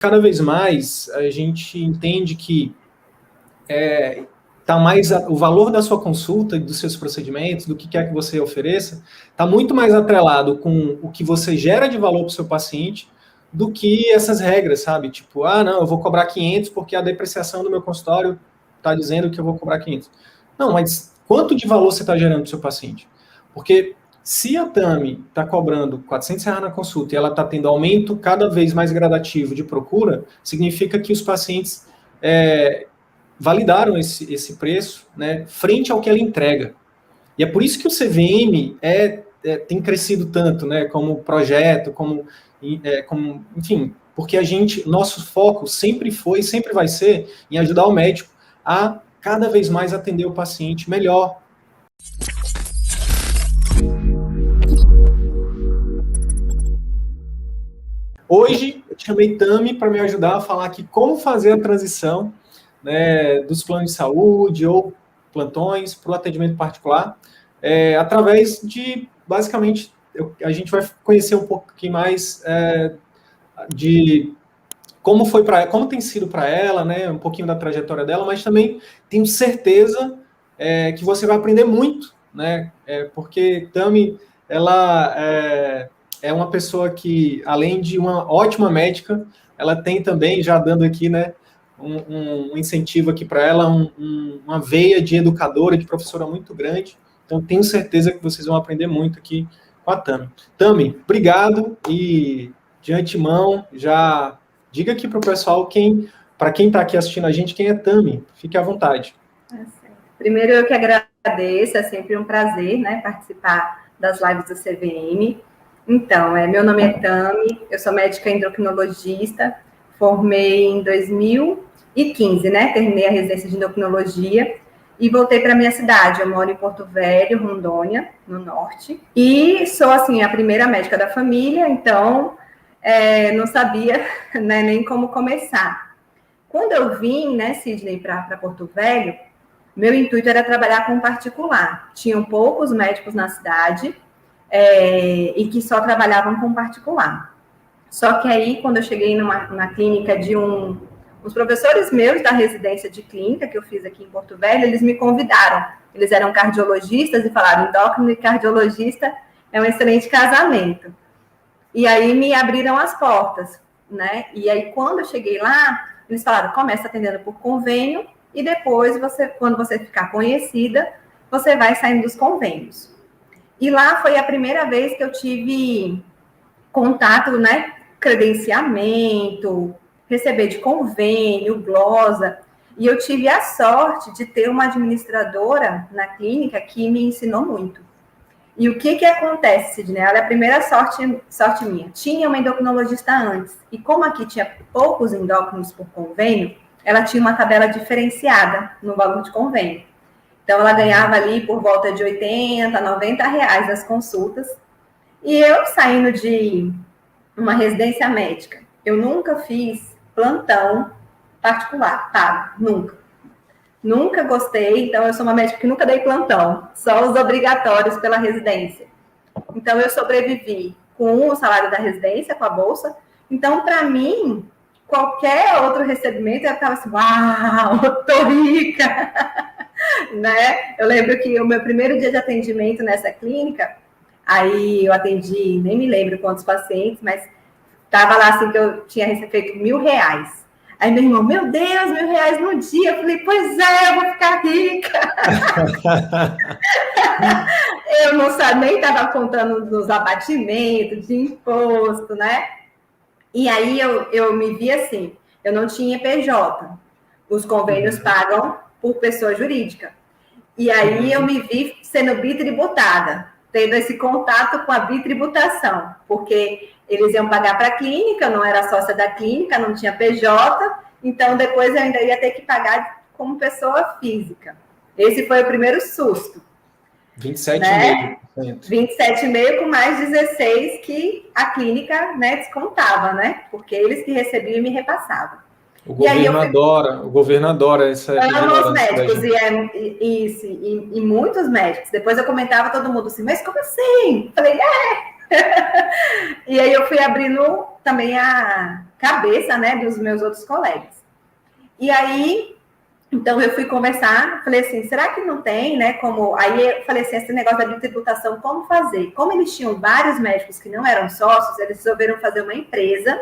cada vez mais a gente entende que o valor da sua consulta e dos seus procedimentos, do que quer que você ofereça, está muito mais atrelado com o que você gera de valor para o seu paciente do que essas regras, sabe? Tipo, não, eu vou cobrar 500 porque a depreciação do meu consultório está dizendo que eu vou cobrar 500. Não, mas quanto de valor você está gerando para o seu paciente? Porque se a Tami está cobrando R$ 400 na consulta e ela está tendo aumento cada vez mais gradativo de procura, significa que os pacientes validaram esse preço, né, frente ao que ela entrega. E é por isso que o CVM tem crescido tanto, né, como projeto, como enfim, porque nosso foco sempre foi e sempre vai ser em ajudar o médico a cada vez mais atender o paciente melhor. Hoje, eu chamei Tami para me ajudar a falar aqui como fazer a transição, né, dos planos de saúde ou plantões para o atendimento particular, através de, basicamente, a gente vai conhecer um pouquinho mais de como tem sido para ela, né, um pouquinho da trajetória dela, mas também tenho certeza que você vai aprender muito, né, porque Tami, ela é uma pessoa que, além de uma ótima médica, ela tem também, já dando aqui, né, um incentivo aqui para ela, uma veia de educadora, de professora muito grande. Então, tenho certeza que vocês vão aprender muito aqui com a Tami. Tami, obrigado, e de antemão, já diga aqui para o pessoal, para quem está aqui assistindo a gente, quem é Tami. Fique à vontade. Primeiro, eu que agradeço, é sempre um prazer, né, participar das lives do CVM. Então, meu nome é Tami, eu sou médica endocrinologista, formei em 2015, né? Terminei a residência de endocrinologia e voltei para minha cidade. Eu moro em Porto Velho, Rondônia, no norte. E sou, assim, a primeira médica da família, então não sabia, né, nem como começar. Quando eu vim, né, Sidney, para Porto Velho, meu intuito era trabalhar com particular. Tinham poucos médicos na cidade e que só trabalhavam com particular. Só que aí, quando eu cheguei na clínica de uns professores meus da residência de clínica que eu fiz aqui em Porto Velho, eles me convidaram. Eles eram cardiologistas e falaram, endócrino e cardiologista é um excelente casamento. E aí me abriram as portas, né? E aí, quando eu cheguei lá, eles falaram, começa atendendo por convênio e depois, quando você ficar conhecida, você vai saindo dos convênios. E lá foi a primeira vez que eu tive contato, né? Credenciamento, receber de convênio, glosa. E eu tive a sorte de ter uma administradora na clínica que me ensinou muito. E o que acontece, Sidney? Ela é a primeira sorte minha. Tinha uma endocrinologista antes. E como aqui tinha poucos endócrinos por convênio, ela tinha uma tabela diferenciada no valor de convênio. Então, ela ganhava ali por volta de R$80, R$90 as consultas. E eu, saindo de uma residência médica, eu nunca fiz plantão particular, tá? Nunca gostei, então eu sou uma médica que nunca dei plantão, só os obrigatórios pela residência. Então, eu sobrevivi com o salário da residência, com a bolsa. Então, para mim, qualquer outro recebimento, eu estava assim, uau, tô rica! Né? Eu lembro que o meu primeiro dia de atendimento nessa clínica, aí eu atendi, nem me lembro quantos pacientes, mas estava lá assim que eu tinha feito R$1.000. Aí meu irmão, meu Deus, R$1.000 no dia. Eu falei, pois eu vou ficar rica. Eu não sabia, nem estava contando nos abatimentos de imposto, né? E aí eu me vi assim, eu não tinha PJ. Os convênios pagam por pessoa jurídica. E aí eu me vi sendo bitributada, tendo esse contato com a bitributação, porque eles iam pagar para a clínica, eu não era sócia da clínica, não tinha PJ, então depois eu ainda ia ter que pagar como pessoa física. Esse foi o primeiro susto. 27,5%. Né? 27,5% com mais 16% que a clínica, né, descontava, né? Porque eles que recebiam e me repassavam. O governo adora essa ignorância. Os médicos, e muitos médicos. Depois eu comentava todo mundo assim, mas como assim? Falei, E aí eu fui abrindo também a cabeça, né, dos meus outros colegas. E aí, então eu fui conversar, falei assim, será que não tem, né, como... Aí eu falei assim, esse negócio da tributação, como fazer? Como eles tinham vários médicos que não eram sócios, eles resolveram fazer uma empresa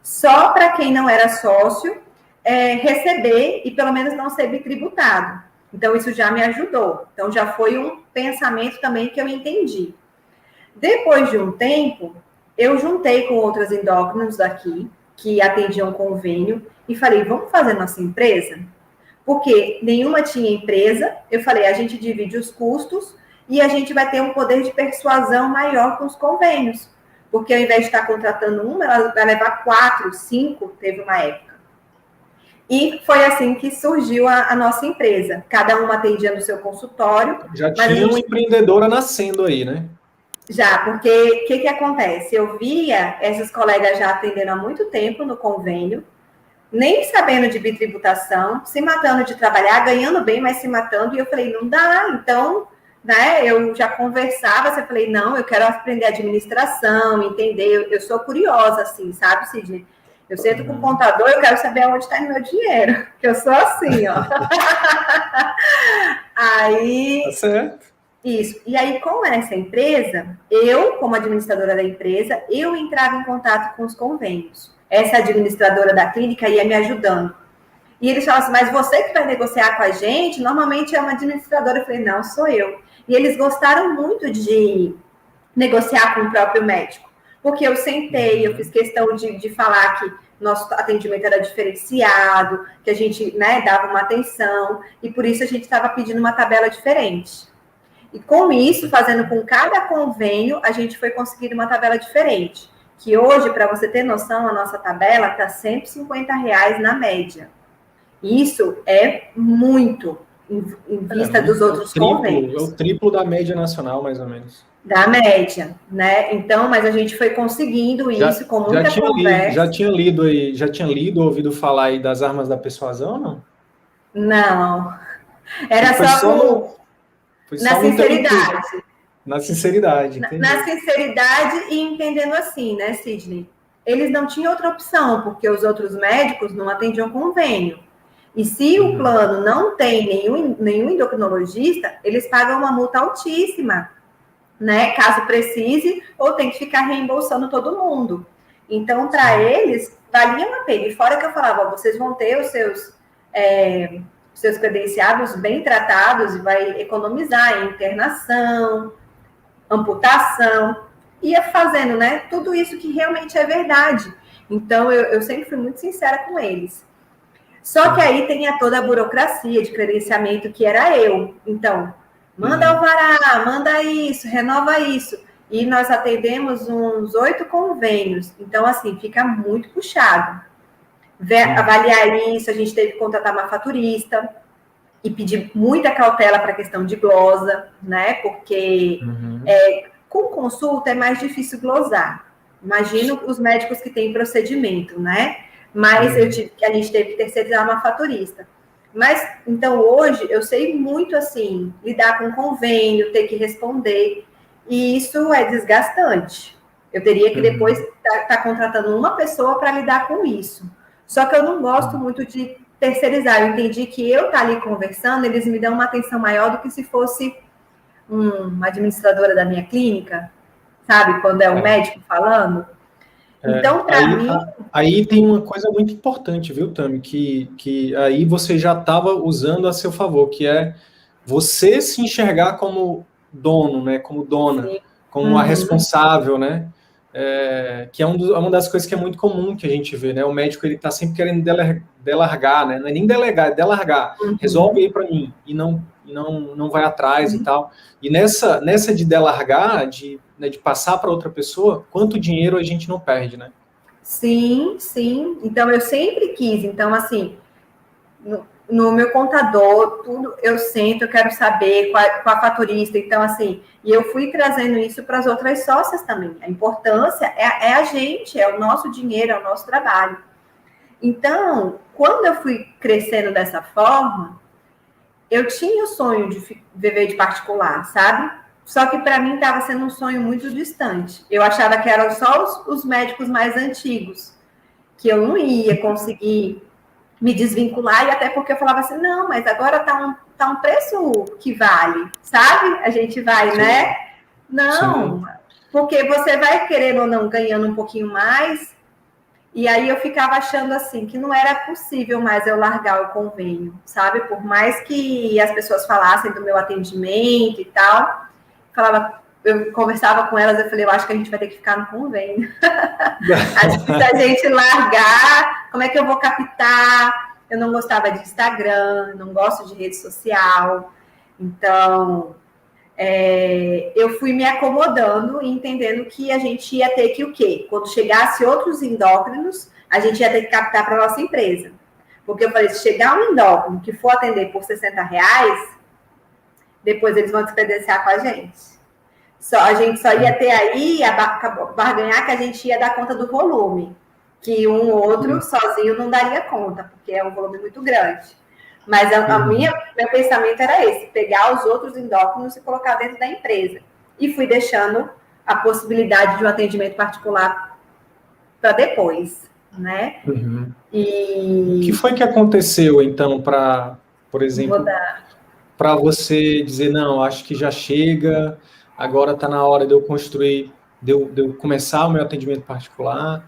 só para quem não era sócio receber e pelo menos não ser bitributado. Então, isso já me ajudou. Então, já foi um pensamento também que eu entendi. Depois de um tempo, eu juntei com outras endócrinos daqui, que atendiam convênio, e falei, vamos fazer nossa empresa? Porque nenhuma tinha empresa. Eu falei, a gente divide os custos e a gente vai ter um poder de persuasão maior com os convênios. Porque ao invés de estar contratando uma, ela vai levar 4, 5, teve uma época. E foi assim que surgiu a nossa empresa. Cada uma atendia no seu consultório. Já tinha uma empreendedora nascendo aí, né? Já, porque o que acontece? Eu via essas colegas já atendendo há muito tempo no convênio, nem sabendo de bitributação, se matando de trabalhar, ganhando bem, mas se matando. E eu falei, não dá. Então, né, eu já conversava, eu falei, não, eu quero aprender administração, entender. Eu sou curiosa, assim, sabe, Sidney? Eu sento com o contador, eu quero saber onde está o meu dinheiro, que eu sou assim, ó. Aí... Tá certo. Isso. E aí, com essa empresa, eu, como administradora da empresa, eu entrava em contato com os convênios. Essa administradora da clínica ia me ajudando. E eles falavam assim, mas você que vai negociar com a gente, normalmente é uma administradora. Eu falei, não, sou eu. E eles gostaram muito de negociar com o próprio médico. Porque eu sentei, eu fiz questão de falar que nosso atendimento era diferenciado, que a gente, né, dava uma atenção, e por isso a gente estava pedindo uma tabela diferente. E com isso, fazendo com cada convênio, a gente foi conseguindo uma tabela diferente. Que hoje, para você ter noção, a nossa tabela está R$150 na média. Isso é muito em vista dos outros convênios. É o triplo da média nacional, mais ou menos. Da média, né? Então, mas a gente foi conseguindo isso com muita conversa. Já tinha lido, ouvido falar aí das armas da persuasão, não? Não. Era só na sinceridade. Na sinceridade. Na sinceridade e entendendo assim, né, Sidney? Eles não tinham outra opção, porque os outros médicos não atendiam convênio. E se o plano não tem nenhum endocrinologista, eles pagam uma multa altíssima, né? Caso precise, ou tem que ficar reembolsando todo mundo. Então, para eles, valia uma pena. E fora que eu falava, vocês vão ter os seus credenciados bem tratados e vai economizar em internação, amputação, ia fazendo, né? Tudo isso que realmente é verdade. Então, eu sempre fui muito sincera com eles. Só que aí tem toda a burocracia de credenciamento, que era eu. Então, manda alvará, manda isso, renova isso. E nós atendemos uns 8 convênios. Então, assim, fica muito puxado. Avaliar isso, a gente teve que contratar uma faturista e pedir muita cautela para a questão de glosa, né? Porque com consulta é mais difícil glosar. Imagino os médicos que têm procedimento, né? Mas a gente teve que terceirizar uma faturista. Mas, então, hoje, eu sei muito, assim, lidar com convênio, ter que responder, e isso é desgastante. Eu teria que depois estar contratando uma pessoa para lidar com isso. Só que eu não gosto muito de terceirizar. Eu entendi que eu estar ali conversando, eles me dão uma atenção maior do que se fosse uma administradora da minha clínica, sabe? Quando é um médico falando. Então, para mim... Aí tem uma coisa muito importante, viu, Tami? Que aí você já estava usando a seu favor, que é você se enxergar como dono, né? Como dona, como a responsável, né? Que é uma das coisas que é muito comum que a gente vê, né? O médico, ele está sempre querendo delargar, né? Não é nem delegar, é delargar. Resolve aí para mim. E não vai atrás e tal. E nessa de delargar, de passar para outra pessoa, quanto dinheiro a gente não perde, né? Sim. Então, eu sempre quis. Então, assim, no meu contador, tudo eu sento, eu quero saber com a faturista. Então, assim, e eu fui trazendo isso para as outras sócias também. A importância é a gente, é o nosso dinheiro, é o nosso trabalho. Então, quando eu fui crescendo dessa forma, eu tinha o sonho de viver de particular, sabe? Só que para mim estava sendo um sonho muito distante. Eu achava que eram só os médicos mais antigos, que eu não ia conseguir me desvincular, e até porque eu falava assim, não, mas agora tá um preço que vale, sabe? A gente vai, sim, né? Não, sim, porque você vai querendo ou não ganhando um pouquinho mais, e aí eu ficava achando assim, que não era possível mais eu largar o convênio, sabe? Por mais que as pessoas falassem do meu atendimento e tal, eu conversava com elas, eu falei, eu acho que a gente vai ter que ficar no convênio. Acho que se a gente largar, como é que eu vou captar? Eu não gostava de Instagram, não gosto de rede social. Então, eu fui me acomodando e entendendo que a gente ia ter que o quê? Quando chegasse outros endócrinos, a gente ia ter que captar para a nossa empresa. Porque eu falei, se chegar um endócrino que for atender por R$60, depois eles vão descredenciar com a gente. A gente só ia ter aí a barganhar que a gente ia dar conta do volume, que um ou outro sozinho não daria conta, porque é um volume muito grande. Mas meu pensamento era esse, pegar os outros endócrinos e colocar dentro da empresa. E fui deixando a possibilidade de um atendimento particular para depois, né? Uhum. O que foi que aconteceu, então, por exemplo, para você dizer, não, acho que já chega, agora está na hora de eu construir, de eu começar o meu atendimento particular.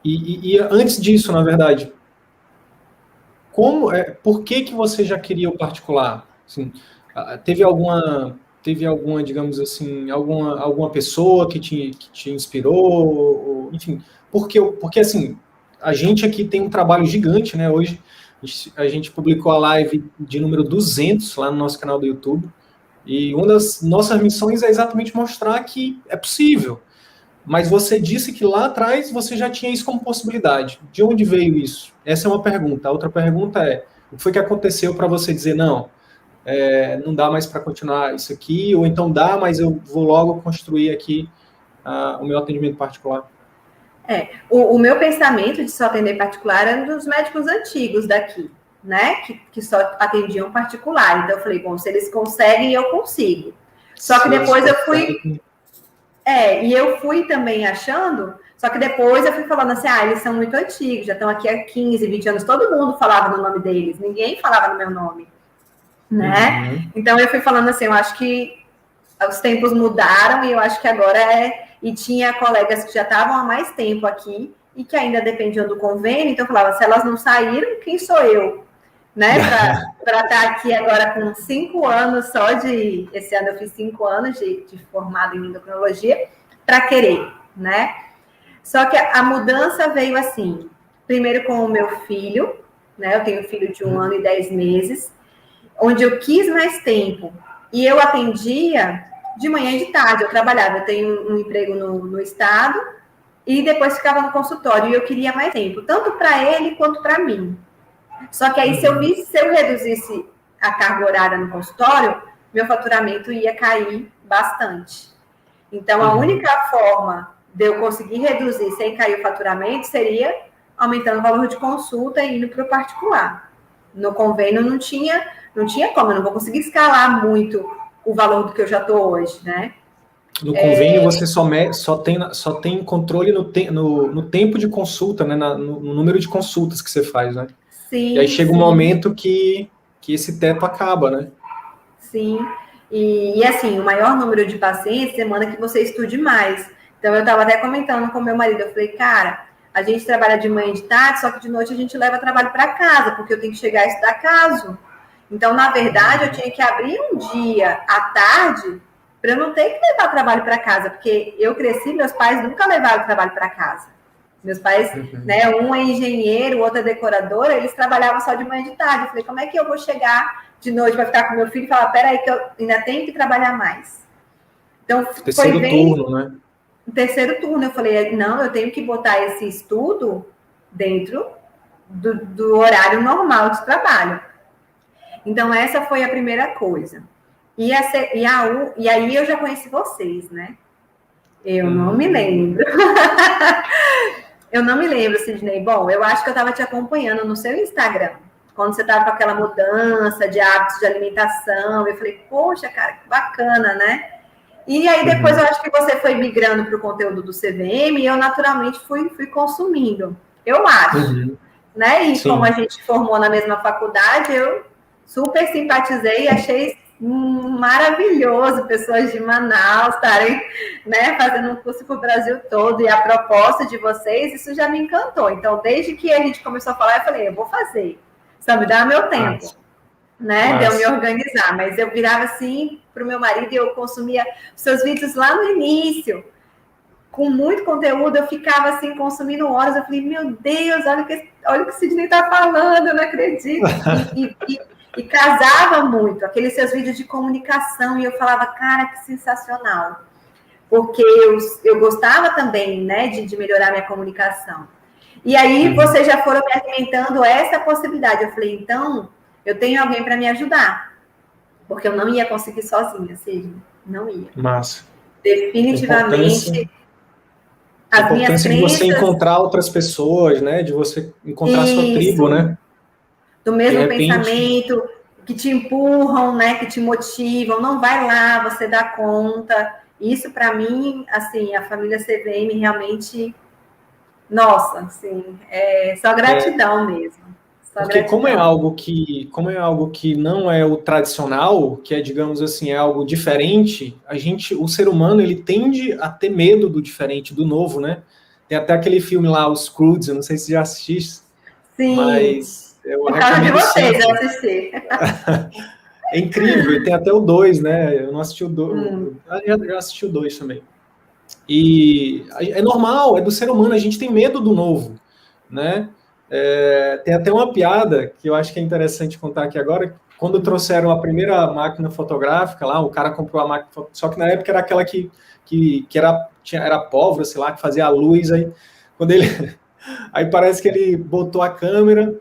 E antes disso, na verdade, por que você já queria o particular? Assim, teve alguma, digamos assim, alguma pessoa que te inspirou? Enfim, porque assim, a gente aqui tem um trabalho gigante, né? Hoje a gente publicou a live de número 200 lá no nosso canal do YouTube, e uma das nossas missões é exatamente mostrar que é possível. Mas você disse que lá atrás você já tinha isso como possibilidade. De onde veio isso? Essa é uma pergunta. A outra pergunta é, o que foi que aconteceu para você dizer, não, não dá mais para continuar isso aqui, ou então dá, mas eu vou logo construir aqui o meu atendimento particular? O meu pensamento de só atender particular era dos médicos antigos daqui, né? Que só atendiam particular. Então eu falei, bom, se eles conseguem, eu consigo. Só que depois eu fui... e eu fui também achando, só que depois eu fui falando assim, eles são muito antigos, já estão aqui há 15, 20 anos, todo mundo falava no nome deles, ninguém falava no meu nome, né? Uhum. Então eu fui falando assim, eu acho que os tempos mudaram e eu acho que agora E tinha colegas que já estavam há mais tempo aqui e que ainda dependiam do convênio, então eu falava, se elas não saíram, quem sou eu? Né, para estar aqui agora com 5 anos só de... Esse ano eu fiz 5 anos de formado em endocrinologia, para querer, né? Só que a mudança veio assim, primeiro com o meu filho, né? Eu tenho um filho de 1 ano e 10 meses, onde eu quis mais tempo. E eu atendia de manhã e de tarde, eu trabalhava, eu tenho um emprego no estado, e depois ficava no consultório, e eu queria mais tempo, tanto para ele quanto para mim. Só que aí, se eu reduzisse a carga horária no consultório, meu faturamento ia cair bastante. Então, a única forma de eu conseguir reduzir sem cair o faturamento seria aumentando o valor de consulta e indo para o particular. No convênio não tinha como, eu não vou conseguir escalar muito o valor do que eu já estou hoje, né? No convênio, você só tem controle no tempo de consulta, né? No número de consultas que você faz, né? Sim. E aí chega um momento que esse teto acaba, né? Sim. E assim, o maior número de pacientes demanda que você estude mais. Então, eu estava até comentando com meu marido, eu falei, cara, a gente trabalha de manhã e de tarde, só que de noite a gente leva trabalho para casa, porque eu tenho que chegar a estudar caso. Então, na verdade, eu tinha que abrir um dia à tarde para eu não ter que levar trabalho para casa, porque eu cresci, meus pais nunca levaram trabalho para casa. Meus pais, né, um é engenheiro, o outro é decorador, eles trabalhavam só de manhã e de tarde. Eu falei, como é que eu vou chegar de noite para ficar com meu filho e falar, peraí, que eu ainda tenho que trabalhar mais? Então, terceiro turno, né? Terceiro turno, eu falei, não, eu tenho que botar esse estudo dentro do horário normal de trabalho. Então, essa foi a primeira coisa. E aí eu já conheci vocês, né? Eu não me lembro. Eu não me lembro, Sidney. Bom, eu acho que eu estava te acompanhando no seu Instagram, quando você estava com aquela mudança de hábitos de alimentação. Eu falei, poxa, cara, que bacana, né? E aí depois eu acho que você foi migrando para o conteúdo do CVM e eu naturalmente fui consumindo, eu acho. Né? E Sim. como a gente formou na mesma faculdade, eu super simpatizei e achei maravilhoso pessoas de Manaus estarem, né, fazendo um curso para o Brasil todo, e a proposta de vocês, isso já me encantou. Então, desde que a gente começou a falar, eu falei, eu vou fazer, só me dá meu tempo, né, de eu me organizar. Mas eu virava assim para o meu marido e eu consumia os seus vídeos lá no início, com muito conteúdo, eu ficava assim, consumindo horas. Eu falei, meu Deus, olha o que o Sidney está falando, eu não acredito. E casava muito, aqueles seus vídeos de comunicação, e eu falava, cara, que sensacional. Porque eu gostava também, né, de melhorar minha comunicação. E aí, vocês já foram me alimentando essa possibilidade. Eu falei, então, eu tenho alguém para me ajudar. Porque eu não ia conseguir sozinha, Sidney. Não ia. Massa. Definitivamente... A importância de você encontrar outras pessoas, né? De você encontrar a sua tribo, né? Do mesmo pensamento, que te empurram, né? Que te motivam. Não, vai lá, você dá conta. Isso, para mim, assim, a família CVM realmente... Nossa, assim, é só gratidão mesmo. Porque como é algo que não é o tradicional, que é, digamos assim, é algo diferente, o ser humano, ele tende a ter medo do diferente, do novo, né? Tem até aquele filme lá, Os Croods, eu não sei se já assististe. Sim. Mas eu por causa de vocês, eu assisti. É incrível, e tem até o 2, né? Eu não assisti o 2, eu assisti o 2 também. E é normal, é do ser humano, a gente tem medo do novo, né? Tem até uma piada que eu acho que é interessante contar aqui agora. Quando trouxeram a primeira máquina fotográfica lá, o cara comprou a máquina, só que na época era aquela que era pólvora, sei lá, que fazia a luz. Aí parece que ele botou a câmera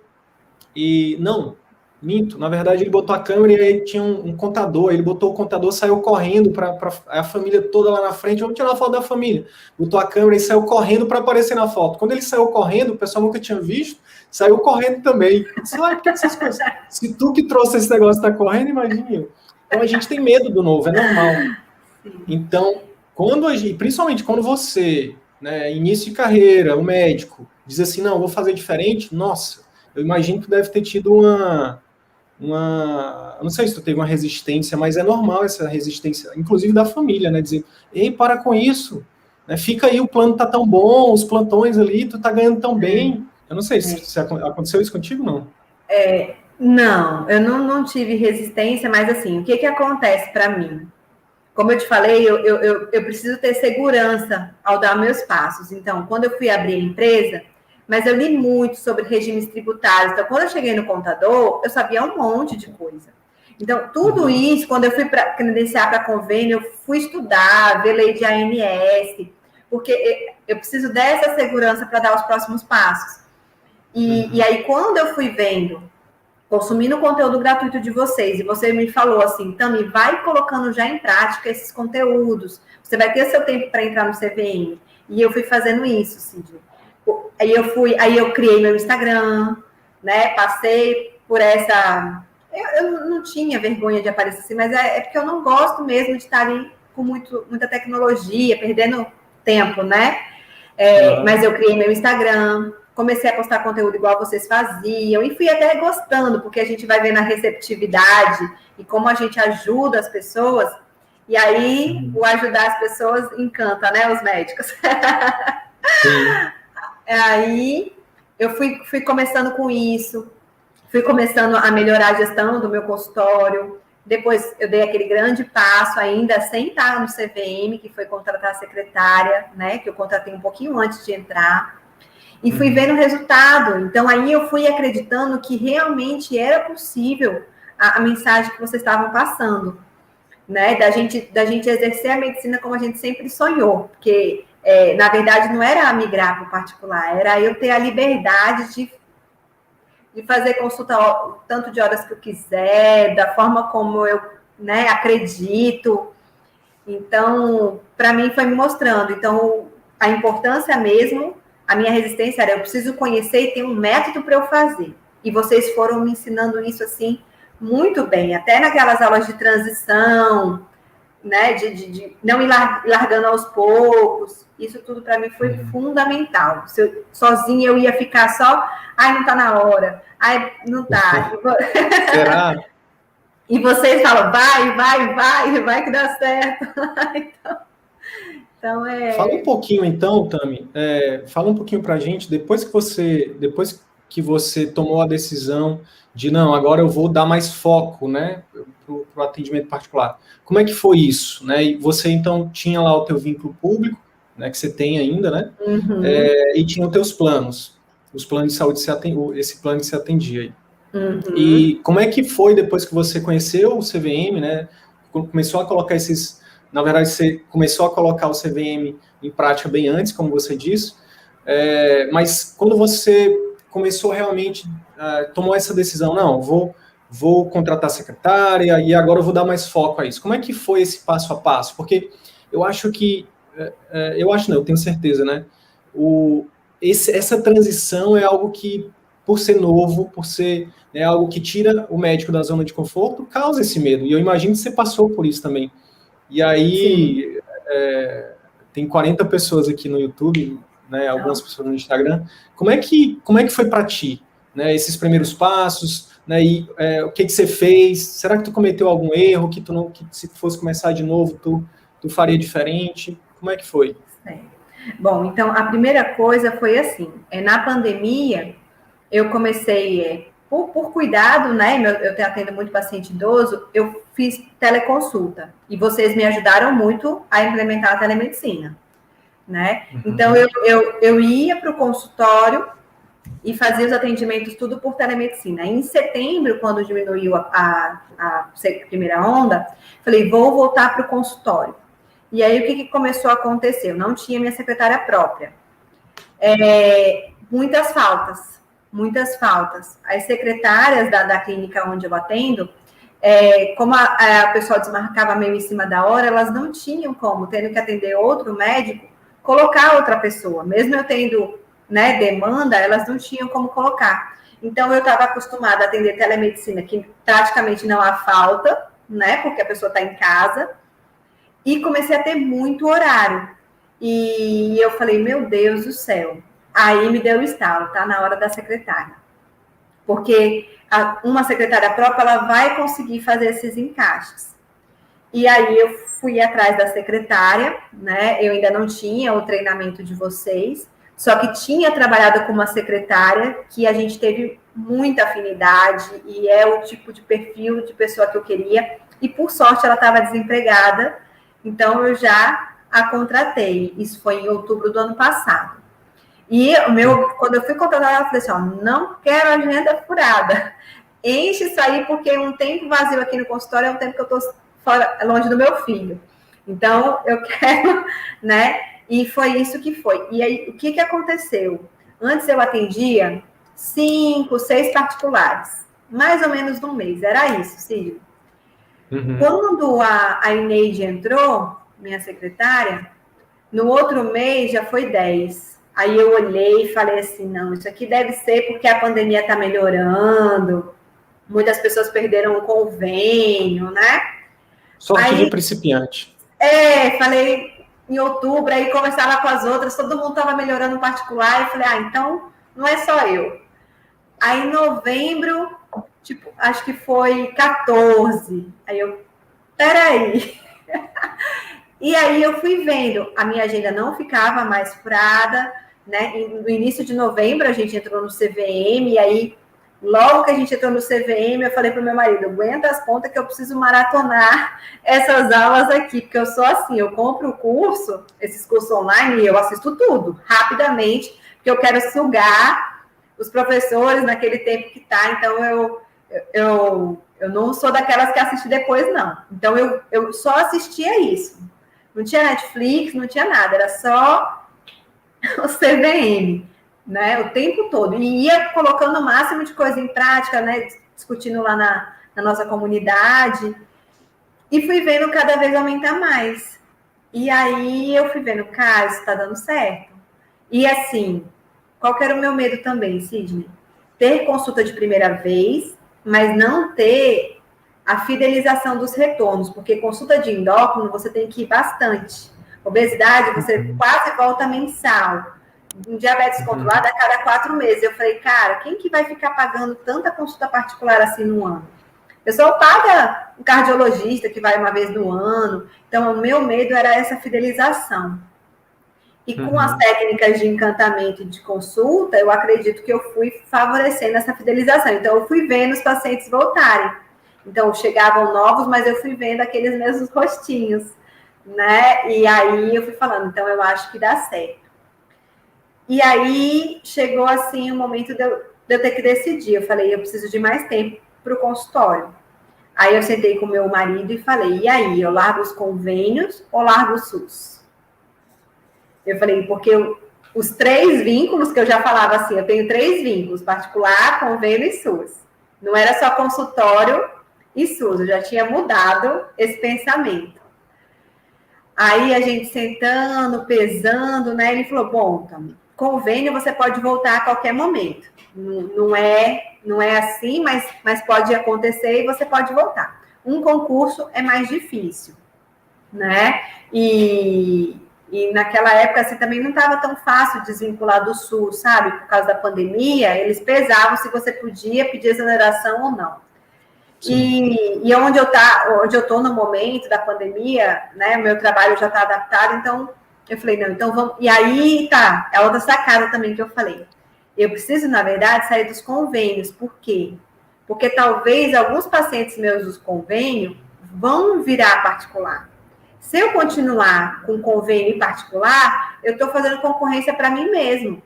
e... Não, minto. Na verdade, ele botou a câmera e aí tinha um contador. Ele botou o contador, saiu correndo para a família toda lá na frente. Vamos tirar uma foto da família. Botou a câmera e saiu correndo para aparecer na foto. Quando ele saiu correndo, o pessoal nunca tinha visto, saiu correndo também. Sei lá, por que essas coisas? Se tu que trouxe esse negócio tá correndo, imagina eu. Então a gente tem medo do novo, é normal. Então, principalmente quando você, né, início de carreira, o médico, diz assim, não, vou fazer diferente, nossa, eu imagino que deve ter tido não sei se tu teve uma resistência, mas é normal essa resistência, inclusive da família, né? Dizer, ei, para com isso, né? Fica aí, o plano tá tão bom, os plantões ali, tu tá ganhando tão bem. Eu não sei se aconteceu isso contigo, não. Não, eu não tive resistência, mas assim, o que acontece para mim? Como eu te falei, eu preciso ter segurança ao dar meus passos. Então, quando eu fui abrir a empresa, mas eu li muito sobre regimes tributários. Então, quando eu cheguei no contador, eu sabia um monte de coisa. Então, tudo isso, quando eu fui credenciar para convênio, eu fui estudar, ver lei de ANS, porque eu preciso dessa segurança para dar os próximos passos. E aí, quando eu fui vendo, consumindo o conteúdo gratuito de vocês, e você me falou assim, Tami, vai colocando já em prática esses conteúdos, você vai ter seu tempo para entrar no CVM. E eu fui fazendo isso, Sidney. Aí eu criei meu Instagram, né? Passei por essa... Eu não tinha vergonha de aparecer assim, mas é porque eu não gosto mesmo de estar ali com muita tecnologia, perdendo tempo, né? Mas eu criei meu Instagram, comecei a postar conteúdo igual vocês faziam, e fui até gostando, porque a gente vai vendo a receptividade e como a gente ajuda as pessoas, e aí o ajudar as pessoas encanta, né, os médicos. Sim. Aí eu fui começando com isso, fui começando a melhorar a gestão do meu consultório. Depois eu dei aquele grande passo ainda sem estar no CVM, que foi contratar a secretária, né? Que eu contratei um pouquinho antes de entrar. E fui vendo o resultado. Então aí eu fui acreditando que realmente era possível a mensagem que vocês estavam passando, né? Da gente exercer a medicina como a gente sempre sonhou, porque na verdade, não era migrar para o particular, era eu ter a liberdade de fazer consulta tanto de horas que eu quiser, da forma como eu, né, acredito. Então, para mim, foi me mostrando. Então, a importância mesmo, a minha resistência era eu preciso conhecer e ter um método para eu fazer. E vocês foram me ensinando isso, assim, muito bem. Até naquelas aulas de transição, né, de não ir largando aos poucos. Isso tudo para mim foi fundamental. Se eu, sozinha eu ia ficar só, ai, não está na hora, ai, não está. Será? E vocês falam, vai que dá certo. Então Fala um pouquinho então, Tami, fala um pouquinho para a gente, depois que você tomou a decisão de, não, agora eu vou dar mais foco, né, para o atendimento particular. Como é que foi isso, né? E você, então, tinha lá o teu vínculo público, né, que você tem ainda, né? Uhum. E tinha os teus planos, os planos de saúde, esse plano que você atendia aí. Uhum. E como é que foi depois que você conheceu o CVM, né? Começou a colocar na verdade, você começou a colocar o CVM em prática bem antes, como você disse, mas quando você começou realmente, tomou essa decisão, não, vou contratar secretária e agora eu vou dar mais foco a isso. Como é que foi esse passo a passo? Porque eu acho que, eu tenho certeza, né? Essa transição é algo que, por ser novo, por ser algo que tira o médico da zona de conforto, causa esse medo. E eu imagino que você passou por isso também. E aí, tem 40 pessoas aqui no YouTube, né, algumas pessoas no Instagram. Como é que foi para ti, né, esses primeiros passos, né, e o que você fez? Será que tu cometeu algum erro que se fosse começar de novo, tu faria diferente? Como é que foi? Bom, então, a primeira coisa foi assim, na pandemia, eu comecei, por cuidado, né, eu atendo muito paciente idoso, eu fiz teleconsulta, e vocês me ajudaram muito a implementar a telemedicina, né? Uhum. Então, eu ia para o consultório e fazia os atendimentos tudo por telemedicina. Em setembro, quando diminuiu a primeira onda, falei, vou voltar para o consultório. E aí, o que começou a acontecer? Eu não tinha minha secretária própria. Muitas faltas. As secretárias da clínica onde eu atendo, como a pessoa desmarcava meio em cima da hora, elas não tinham como, tendo que atender outro médico, colocar outra pessoa. Mesmo eu tendo, né, demanda, elas não tinham como colocar. Então, eu estava acostumada a atender telemedicina, que praticamente não há falta, né, porque a pessoa está em casa, e comecei a ter muito horário. E eu falei, meu Deus do céu. Aí me deu o estalo, tá na hora da secretária. Porque uma secretária própria, ela vai conseguir fazer esses encaixes. E aí eu fui atrás da secretária, né? Eu ainda não tinha o treinamento de vocês, só que tinha trabalhado com uma secretária que a gente teve muita afinidade e é o tipo de perfil de pessoa que eu queria. E por sorte ela estava desempregada, então eu já a contratei. Isso foi em outubro do ano passado. E quando eu fui contratada, ela falou assim, ó, não quero agenda furada. Enche isso aí, porque um tempo vazio aqui no consultório é um tempo que eu estou fora, longe do meu filho. Então, eu quero, né? E foi isso que foi. E aí, o que aconteceu? Antes eu atendia 5, 6 particulares. Mais ou menos num mês. Era isso, Cílio. Uhum. Quando a Ineide entrou, minha secretária, no outro mês já foi 10. Aí eu olhei e falei assim, não, isso aqui deve ser porque a pandemia está melhorando, muitas pessoas perderam o convênio, né? Sorte de principiante. Falei em outubro, aí conversava com as outras, todo mundo estava melhorando em particular, e falei, então não é só eu. Aí em novembro, tipo, acho que foi 14, aí eu, peraí. E aí eu fui vendo, a minha agenda não ficava mais furada, né? No início de novembro a gente entrou no CVM, e aí logo que a gente entrou no CVM, eu falei para o meu marido, aguenta as pontas que eu preciso maratonar essas aulas aqui, porque eu sou assim, eu compro o curso, esses cursos online, e eu assisto tudo, rapidamente, porque eu quero sugar os professores naquele tempo que tá, então eu não sou daquelas que assiste depois, não. Então eu só assistia isso. Não tinha Netflix, não tinha nada, era só o CVM, né, o tempo todo. E ia colocando o máximo de coisa em prática, né, discutindo lá na nossa comunidade, e fui vendo cada vez aumentar mais. E aí eu fui vendo, cara, isso tá dando certo. E assim, qual que era o meu medo também, Sidney? ter consulta de primeira vez, mas não ter a fidelização dos retornos, porque consulta de endócrino você tem que ir bastante. Obesidade, você quase volta mensal. Um diabetes controlado a cada 4 meses. Eu falei, cara, quem que vai ficar pagando tanta consulta particular assim no ano? O pessoal paga um cardiologista que vai uma vez no ano. Então, o meu medo era essa fidelização. E com as técnicas de encantamento e de consulta, eu acredito que eu fui favorecendo essa fidelização. Então, eu fui vendo os pacientes voltarem. Então, chegavam novos, mas eu fui vendo aqueles mesmos rostinhos, né? E aí eu fui falando, então eu acho que dá certo. E aí chegou assim o momento de eu ter que decidir. Eu falei, eu preciso de mais tempo para o consultório. Aí eu sentei com meu marido e falei, e aí, eu largo os convênios ou largo o SUS? Eu falei, porque os 3 vínculos que eu já falava assim, eu tenho 3 vínculos, particular, convênio e SUS. Não era só consultório e SUS, eu já tinha mudado esse pensamento. Aí a gente sentando, pesando, né? Ele falou, bom, Tami, convênio você pode voltar a qualquer momento. Não é assim, mas pode acontecer e você pode voltar. Um concurso é mais difícil, né? E naquela época, assim, também não estava tão fácil desvincular do SUS, sabe? Por causa da pandemia, eles pesavam se você podia pedir exoneração ou não. E onde eu estou no momento da pandemia, né? Meu trabalho já está adaptado, então eu falei, não, então vamos. E aí tá, é outra sacada também que eu falei. Eu preciso, na verdade, sair dos convênios. Por quê? Porque talvez alguns pacientes meus dos convênios vão virar particular. Se eu continuar com convênio particular, eu estou fazendo concorrência para mim mesmo.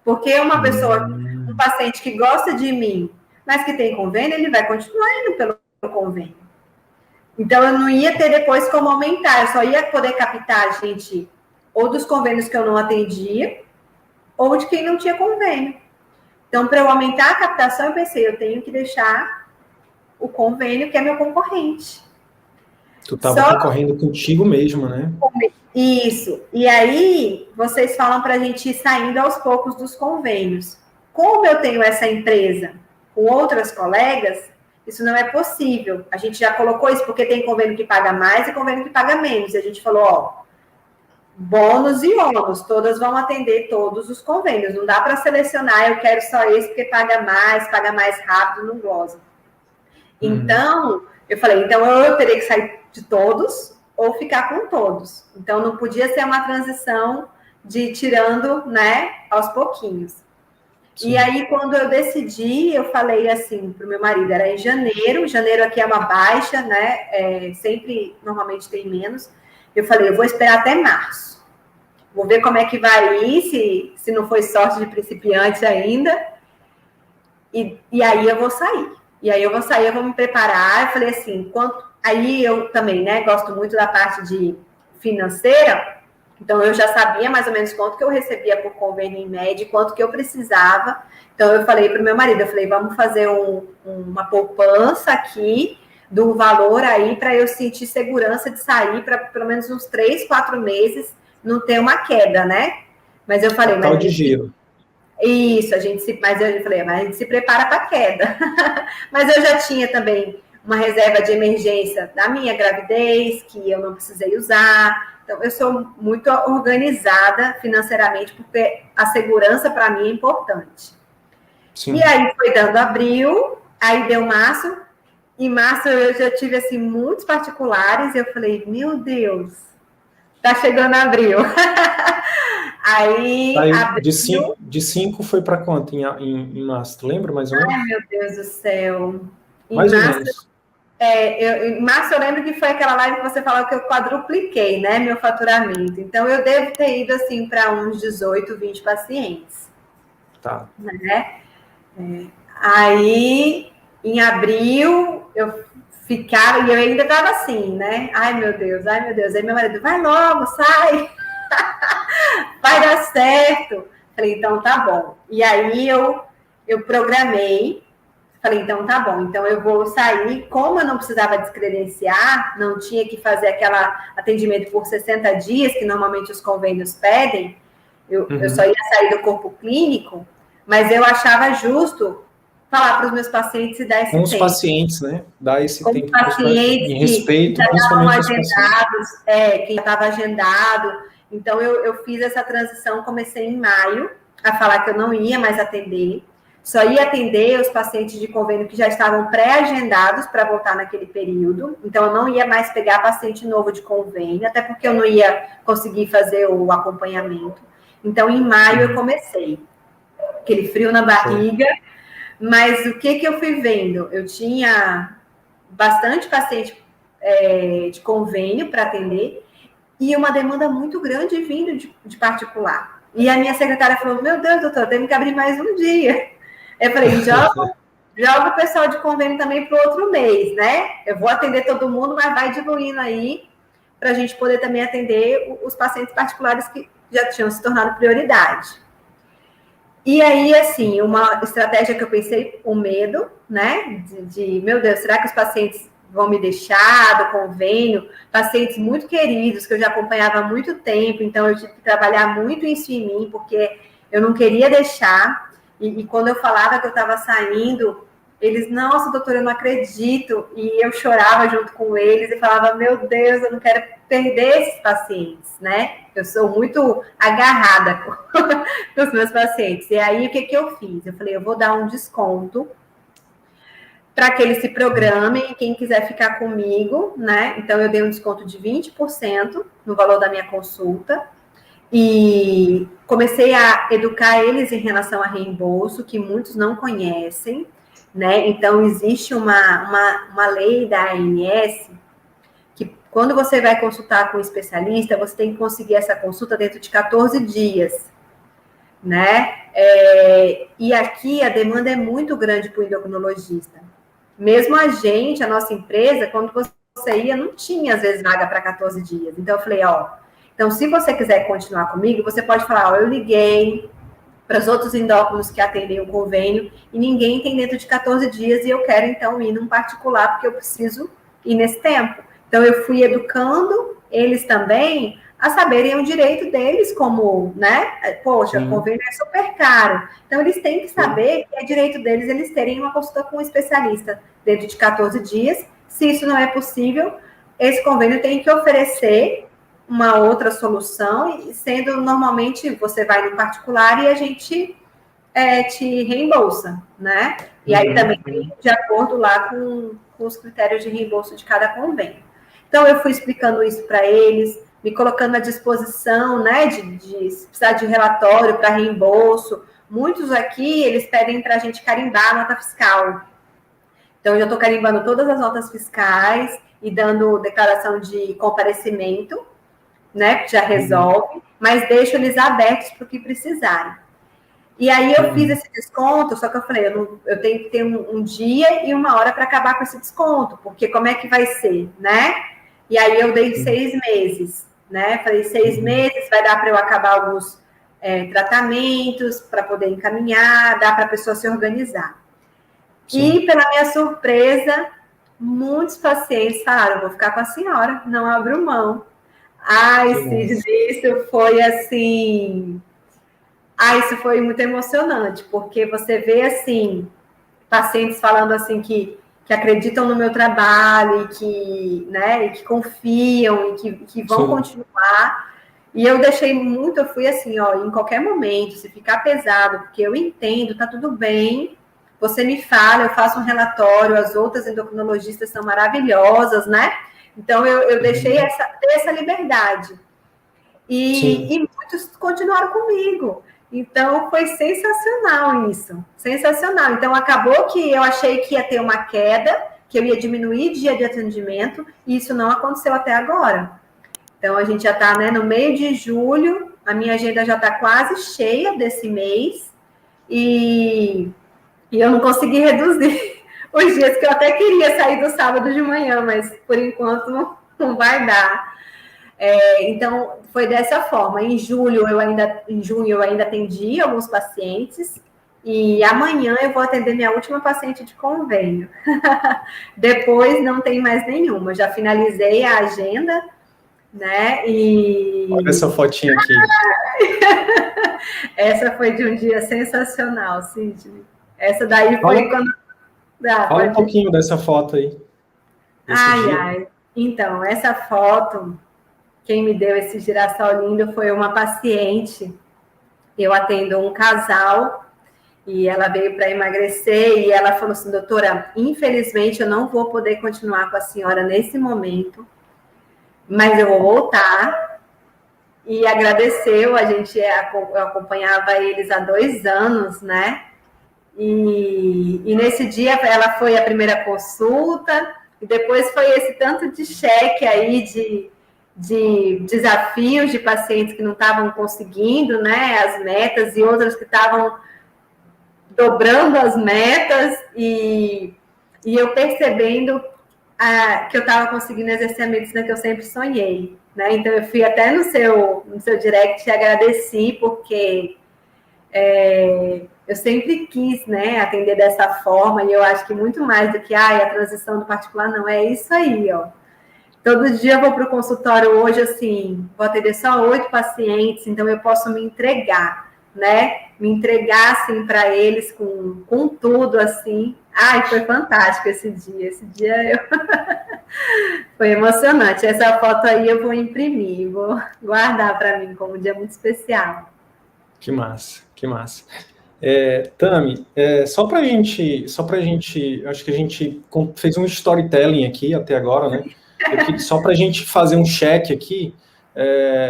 Porque uma pessoa, um paciente que gosta de mim, mas que tem convênio, ele vai continuar indo pelo convênio. Então, eu não ia ter depois como aumentar, eu só ia poder captar, gente, ou dos convênios que eu não atendia, ou de quem não tinha convênio. Então, para eu aumentar a captação, eu pensei, eu tenho que deixar o convênio, que é meu concorrente. Tu estava concorrendo contigo mesmo, né? Isso. E aí, vocês falam para a gente ir saindo aos poucos dos convênios. Como eu tenho essa empresa com outras colegas, isso não é possível. A gente já colocou isso porque tem convênio que paga mais e convênio que paga menos. E a gente falou, ó, bônus e ônus, todas vão atender todos os convênios. Não dá para selecionar, eu quero só esse porque paga mais rápido, não glosa. Então, eu falei, então eu teria que sair de todos ou ficar com todos. Então, não podia ser uma transição de ir tirando, né, aos pouquinhos. Sim. E aí, quando eu decidi, eu falei assim para o meu marido, era em janeiro aqui é uma baixa, né, sempre, normalmente tem menos. Eu falei, eu vou esperar até março. Vou ver como é que vai ir, se não foi sorte de principiante ainda. E aí eu vou sair. E aí eu vou sair, eu vou me preparar. Eu falei assim, aí eu também, né, gosto muito da parte de financeira. Então, eu já sabia mais ou menos quanto que eu recebia por convênio em média, quanto que eu precisava. Então, eu falei para o meu marido, eu falei, vamos fazer uma poupança aqui do valor aí para eu sentir segurança de sair para pelo menos uns 3, 4 meses não ter uma queda, né? Mas eu falei... Total de giro. Isso, mas eu falei, mas a gente se prepara para a queda. Mas eu já tinha também uma reserva de emergência da minha gravidez, que eu não precisei usar. Então, eu sou muito organizada financeiramente, porque a segurança para mim é importante. Sim. E aí foi dando abril, aí deu março. Em março eu já tive assim, muitos particulares, e eu falei, meu Deus, tá chegando abril. Aí abril... de 5 foi para quanto em março? Tu lembra mais ou menos? Ai, meu Deus do céu. Mais ou menos. Em março eu lembro que foi aquela live que você falou que eu quadrupliquei, né, meu faturamento. Então, eu devo ter ido, assim, para uns 18, 20 pacientes. Tá. Né? Aí, em abril, eu ficava, e eu ainda estava assim, né? Ai, meu Deus. Aí meu marido, vai logo, sai. Vai dar certo. Falei, então tá bom. E aí, eu programei. Falei, então tá bom, então eu vou sair. Como eu não precisava descredenciar, não tinha que fazer aquele atendimento por 60 dias, que normalmente os convênios pedem, eu só ia sair do corpo clínico, Mas eu achava justo falar para os meus pacientes e dar esse tempo. Com os pacientes, né? Dar esse com tempo pacientes em respeito, que já principalmente estavam agendados, que estava agendado. Então, eu fiz essa transição, comecei em maio a falar que eu não ia mais atender, só ia atender os pacientes de convênio que já estavam pré-agendados para voltar naquele período. Então, eu não ia mais pegar paciente novo de convênio, até porque eu não ia conseguir fazer o acompanhamento. Então, em maio eu comecei. Aquele frio na barriga, mas o que eu fui vendo? Eu tinha bastante paciente de convênio para atender e uma demanda muito grande vindo de particular. E a minha secretária falou, meu Deus, doutor, temos que abrir mais um dia. Eu falei, joga o pessoal de convênio também para o outro mês, né? Eu vou atender todo mundo, mas vai diluindo aí para a gente poder também atender os pacientes particulares que já tinham se tornado prioridade. E aí, assim, uma estratégia que eu pensei, o medo, né? Meu Deus, será que os pacientes vão me deixar do convênio? Pacientes muito queridos, que eu já acompanhava há muito tempo, então eu tive que trabalhar muito isso em mim, porque eu não queria deixar. E quando eu falava que eu estava saindo, eles, nossa, doutora, eu não acredito. E eu chorava junto com eles e falava, meu Deus, eu não quero perder esses pacientes, né? Eu sou muito agarrada com os meus pacientes. E aí, o que eu fiz? Eu falei, eu vou dar um desconto para que eles se programem, quem quiser ficar comigo, né? Então, eu dei um desconto de 20% no valor da minha consulta. E comecei a educar eles em relação a reembolso, que muitos não conhecem, né? Então, existe uma lei da ANS que, quando você vai consultar com um especialista, você tem que conseguir essa consulta dentro de 14 dias, né? E aqui a demanda é muito grande para o endocrinologista. Mesmo a gente, a nossa empresa, quando você ia, não tinha, às vezes, vaga para 14 dias. Então, eu falei, então, se você quiser continuar comigo, você pode falar, eu liguei para os outros endócrinos que atendem o convênio e ninguém tem dentro de 14 dias e eu quero, então, ir num particular porque eu preciso ir nesse tempo. Então, eu fui educando eles também a saberem o direito deles como, né? Poxa, o convênio é super caro. Então, eles têm que saber que é direito deles eles terem uma consulta com um especialista dentro de 14 dias. Se isso não é possível, esse convênio tem que oferecer uma outra solução, sendo normalmente você vai no particular e a gente te reembolsa, né? E aí também de acordo lá com os critérios de reembolso de cada convênio. Então, eu fui explicando isso para eles, me colocando à disposição, né, de precisar de relatório para reembolso. Muitos aqui, eles pedem para a gente carimbar a nota fiscal. Então, eu já estou carimbando todas as notas fiscais e dando declaração de comparecimento, né, que já resolve, mas deixo eles abertos para o que precisarem. E aí eu fiz esse desconto, só que eu falei, eu tenho que ter um dia e uma hora para acabar com esse desconto, porque como é que vai ser, né? E aí eu dei 6 meses, né? Falei, 6 meses, vai dar para eu acabar alguns tratamentos, para poder encaminhar, dá para a pessoa se organizar. Sim. E, pela minha surpresa, muitos pacientes falaram, eu vou ficar com a senhora, não abro mão. Ai, Cid, isso foi assim... isso foi muito emocionante, porque você vê, assim, pacientes falando, assim, que acreditam no meu trabalho e que confiam e que vão continuar. E eu deixei muito, eu fui assim, em qualquer momento, se ficar pesado, porque eu entendo, tá tudo bem, você me fala, eu faço um relatório, as outras endocrinologistas são maravilhosas, né? Então, eu deixei essa liberdade. E muitos continuaram comigo. Então, foi sensacional isso. Sensacional. Então, acabou que eu achei que ia ter uma queda, que eu ia diminuir dia de atendimento, e isso não aconteceu até agora. Então, a gente já está, né, no meio de julho, a minha agenda já está quase cheia desse mês, e eu não consegui reduzir os dias que eu até queria sair do sábado de manhã, mas por enquanto não vai dar. Então, foi dessa forma. Em junho eu ainda atendi alguns pacientes, e amanhã eu vou atender minha última paciente de convênio. Depois não tem mais nenhuma. Já finalizei a agenda né? Olha essa fotinha aqui. Essa foi de um dia sensacional, Sidney. Essa daí foi quando... Fala um pouquinho dessa foto aí. Ai. Então, essa foto, quem me deu esse girassol lindo foi uma paciente. Eu atendo um casal e ela veio para emagrecer e ela falou assim, doutora, infelizmente eu não vou poder continuar com a senhora nesse momento, mas eu vou voltar. E agradeceu, eu acompanhava eles há 2 anos, né? E nesse dia ela foi a primeira consulta, e depois foi esse tanto de cheque aí de desafios de pacientes que não estavam conseguindo, né, as metas, e outras que estavam dobrando as metas, e eu percebendo que eu estava conseguindo exercer a medicina que eu sempre sonhei, né? Então eu fui até no seu direct e agradeci, porque eu sempre quis, né, atender dessa forma, e eu acho que muito mais do que a transição do particular, não, é isso aí, ó. Todo dia eu vou para o consultório hoje, assim, vou atender só 8 pacientes, então eu posso me entregar, né? Me entregar, assim, para eles com tudo, assim. Ai, foi fantástico esse dia. Esse dia foi emocionante. Essa foto aí eu vou imprimir, vou guardar para mim como um dia muito especial. Que massa, que massa. Tami, só para gente, acho que a gente fez um storytelling aqui até agora, né? Só para a gente fazer um check aqui,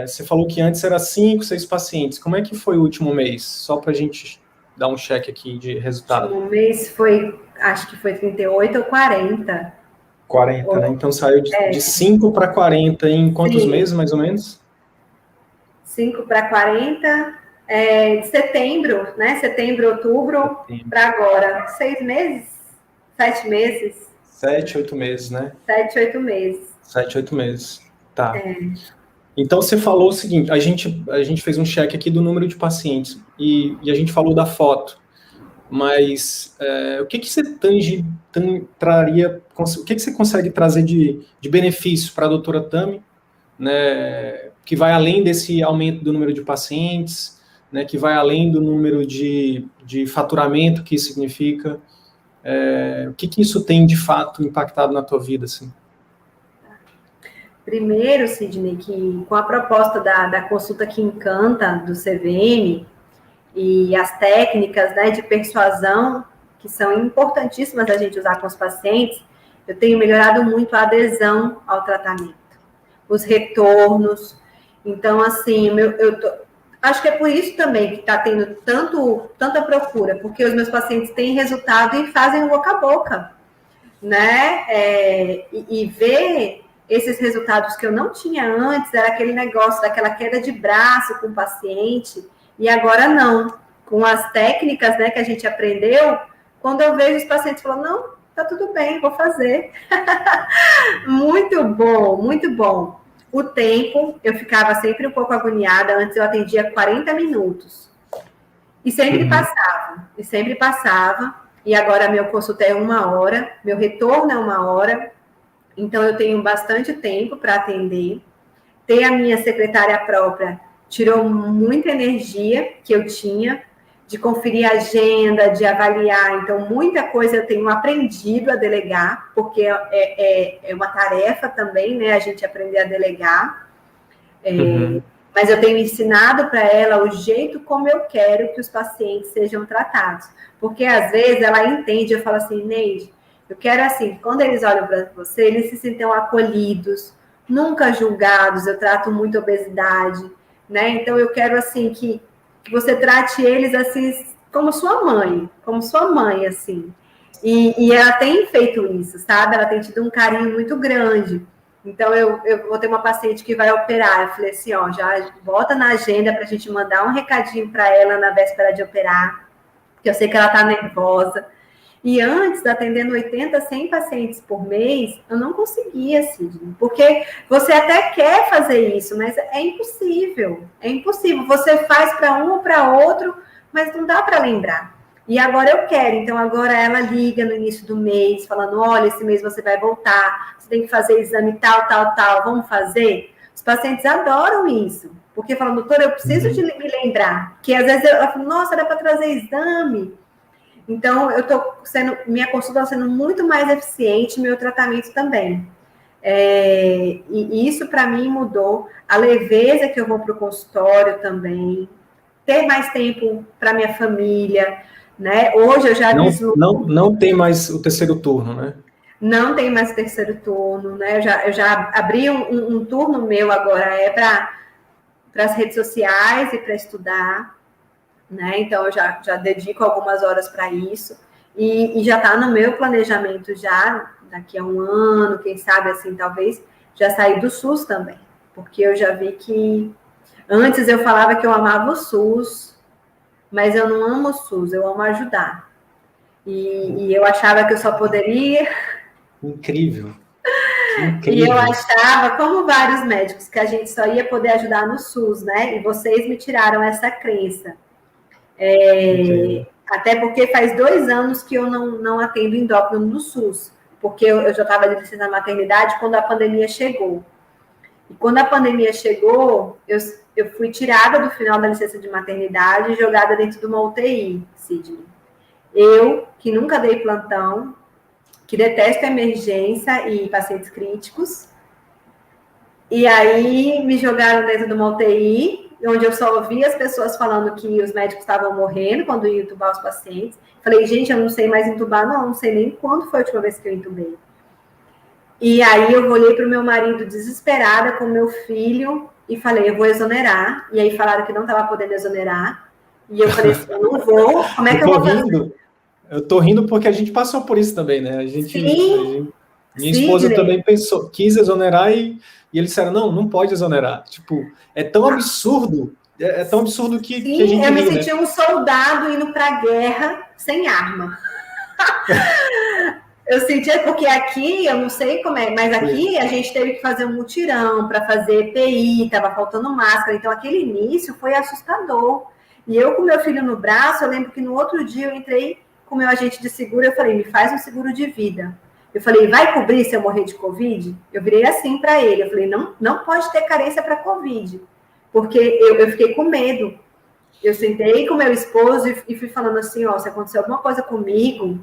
você falou que antes era 5, 6 pacientes. Como é que foi o último mês? Só para a gente dar um check aqui de resultado. O último mês foi, acho que foi 38 ou 40. 40, né? Então saiu de 5 para 40 em quantos meses, mais ou menos? 5 para 40, de setembro, né? Setembro, outubro, para agora. 6 meses? 7 meses? 7, 8 meses, né? 7, 8 meses. 7, 8 meses. Tá. Então, você falou o seguinte, a gente fez um check aqui do número de pacientes e a gente falou da foto, mas o que você traria, o que você consegue trazer de benefício para a doutora Tami, né, que vai além desse aumento do número de pacientes, né, que vai além do número de faturamento que isso significa, o que isso tem de fato impactado na tua vida, assim? Primeiro, Sidney, que com a proposta da consulta que encanta do CVM e as técnicas, né, de persuasão, que são importantíssimas a gente usar com os pacientes, eu tenho melhorado muito a adesão ao tratamento, os retornos. Então, assim, acho que é por isso também que está tendo tanta procura, porque os meus pacientes têm resultado e fazem o boca a boca, né? E ver esses resultados que eu não tinha antes, era aquele negócio daquela queda de braço com o paciente, e agora não. Com as técnicas, né, que a gente aprendeu, quando eu vejo os pacientes falando, não, tá tudo bem, vou fazer. Muito bom, muito bom. O tempo, eu ficava sempre um pouco agoniada, antes eu atendia 40 minutos. E sempre passava, e agora meu consulta é 1 hora, meu retorno é 1 hora, então eu tenho bastante tempo para atender. Ter a minha secretária própria tirou muita energia que eu tinha, de conferir a agenda, de avaliar, então muita coisa eu tenho aprendido a delegar, porque é uma tarefa também, né, a gente aprender a delegar. Mas eu tenho ensinado para ela o jeito como eu quero que os pacientes sejam tratados. Porque, às vezes, ela entende, eu falo assim, Neide, eu quero assim, quando eles olham para você, eles se sintam acolhidos, nunca julgados, eu trato muito obesidade, né? Então, eu quero, assim, que você trate eles, assim, como sua mãe, assim. E ela tem feito isso, sabe? Ela tem tido um carinho muito grande. Então, eu vou ter uma paciente que vai operar. Eu falei assim, ó, já bota na agenda para a gente mandar um recadinho para ela na véspera de operar, porque eu sei que ela está nervosa. E antes, atendendo 80, 100 pacientes por mês, eu não conseguia, Sidney, porque você até quer fazer isso, mas é impossível. É impossível. Você faz para um ou para outro, mas não dá para lembrar. E agora eu quero, então agora ela liga no início do mês, falando, olha, esse mês você vai voltar, você tem que fazer exame tal, vamos fazer? Os pacientes adoram isso, porque falam, doutora, eu preciso de me lembrar, que às vezes eu falo, nossa, dá para trazer exame. Então, minha consulta está sendo muito mais eficiente, meu tratamento também. E isso, para mim, mudou. A leveza que eu vou para o consultório também, ter mais tempo para minha família, né? Hoje eu já não tem mais o terceiro turno, né? Não tem mais terceiro turno, né? Eu já abri um turno meu agora, para as redes sociais e para estudar, né? Então, eu já dedico algumas horas para isso. E já está no meu planejamento já, daqui a um ano, quem sabe, assim, talvez, já sair do SUS também. Porque eu já vi que... Antes eu falava que eu amava o SUS, mas eu não amo o SUS, eu amo ajudar. E eu achava que eu só poderia... Incrível. E eu achava, como vários médicos, que a gente só ia poder ajudar no SUS, né? E vocês me tiraram essa crença. Até porque faz 2 anos que eu não atendo endócrino no SUS, porque eu já estava de licença na maternidade quando a pandemia chegou. E quando a pandemia chegou, eu fui tirada do final da licença de maternidade e jogada dentro de uma UTI, Sidney. Eu, que nunca dei plantão, que detesto emergência e pacientes críticos. E aí me jogaram dentro de uma UTI, onde eu só ouvi as pessoas falando que os médicos estavam morrendo quando iam entubar os pacientes. Falei, gente, eu não sei mais entubar, não sei nem quando foi a última vez que eu entubei. E aí eu olhei para o meu marido desesperada com o meu filho e falei, eu vou exonerar. E aí falaram que não estava podendo exonerar. E eu falei assim, eu não vou, como é que eu vou fazer? Eu tô rindo porque a gente passou por isso também, né? Minha esposa também quis exonerar e eles disseram, não pode exonerar. Tipo, é tão absurdo, tão absurdo que a gente eu me senti um soldado indo para a guerra sem arma. Eu sentia, porque aqui, eu não sei como é, mas aqui a gente teve que fazer um mutirão para fazer EPI, estava faltando máscara, então aquele início foi assustador. E eu com meu filho no braço, eu lembro que no outro dia eu entrei com o meu agente de seguro, eu falei, me faz um seguro de vida. Eu falei, vai cobrir se eu morrer de Covid? Eu virei assim para ele, eu falei, não pode ter carência para Covid, porque eu fiquei com medo. Eu sentei com meu esposo e fui falando assim, ó, se acontecer alguma coisa comigo,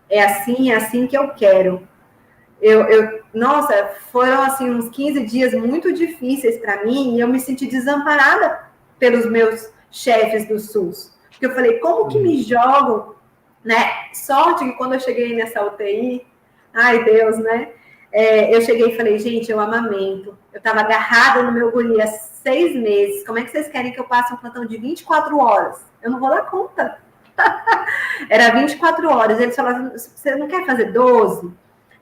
é assim que eu quero. Nossa, foram assim uns 15 dias muito difíceis para mim e eu me senti desamparada pelos meus chefes do SUS. Porque eu falei, como que me jogam, né? Sorte que quando eu cheguei nessa UTI, ai Deus, né? Eu cheguei e falei, gente, eu amamento. Eu estava agarrada no meu guri há 6 meses. Como é que vocês querem que eu passe um plantão de 24 horas? Eu não vou dar conta. Era 24 horas. Eles falaram, você não quer fazer 12?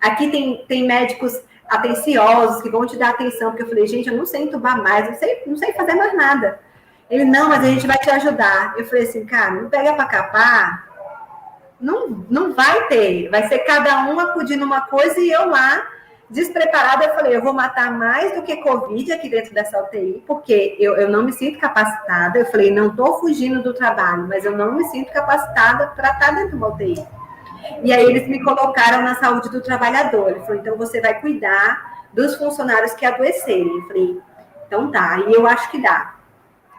Aqui tem médicos atenciosos que vão te dar atenção, porque eu falei, gente, eu não sei entubar mais, não sei fazer mais nada. Ele, não, mas a gente vai te ajudar. Eu falei assim, cara, não pega para capar, não vai ter, vai ser cada um acudindo uma coisa e eu lá, despreparada, eu falei, eu vou matar mais do que Covid aqui dentro dessa UTI, porque eu não me sinto capacitada. Eu falei, não estou fugindo do trabalho, mas eu não me sinto capacitada para estar dentro de uma UTI. E aí eles me colocaram na saúde do trabalhador. Ele falou, então você vai cuidar dos funcionários que adoecerem. Eu falei, então tá, e eu acho que dá.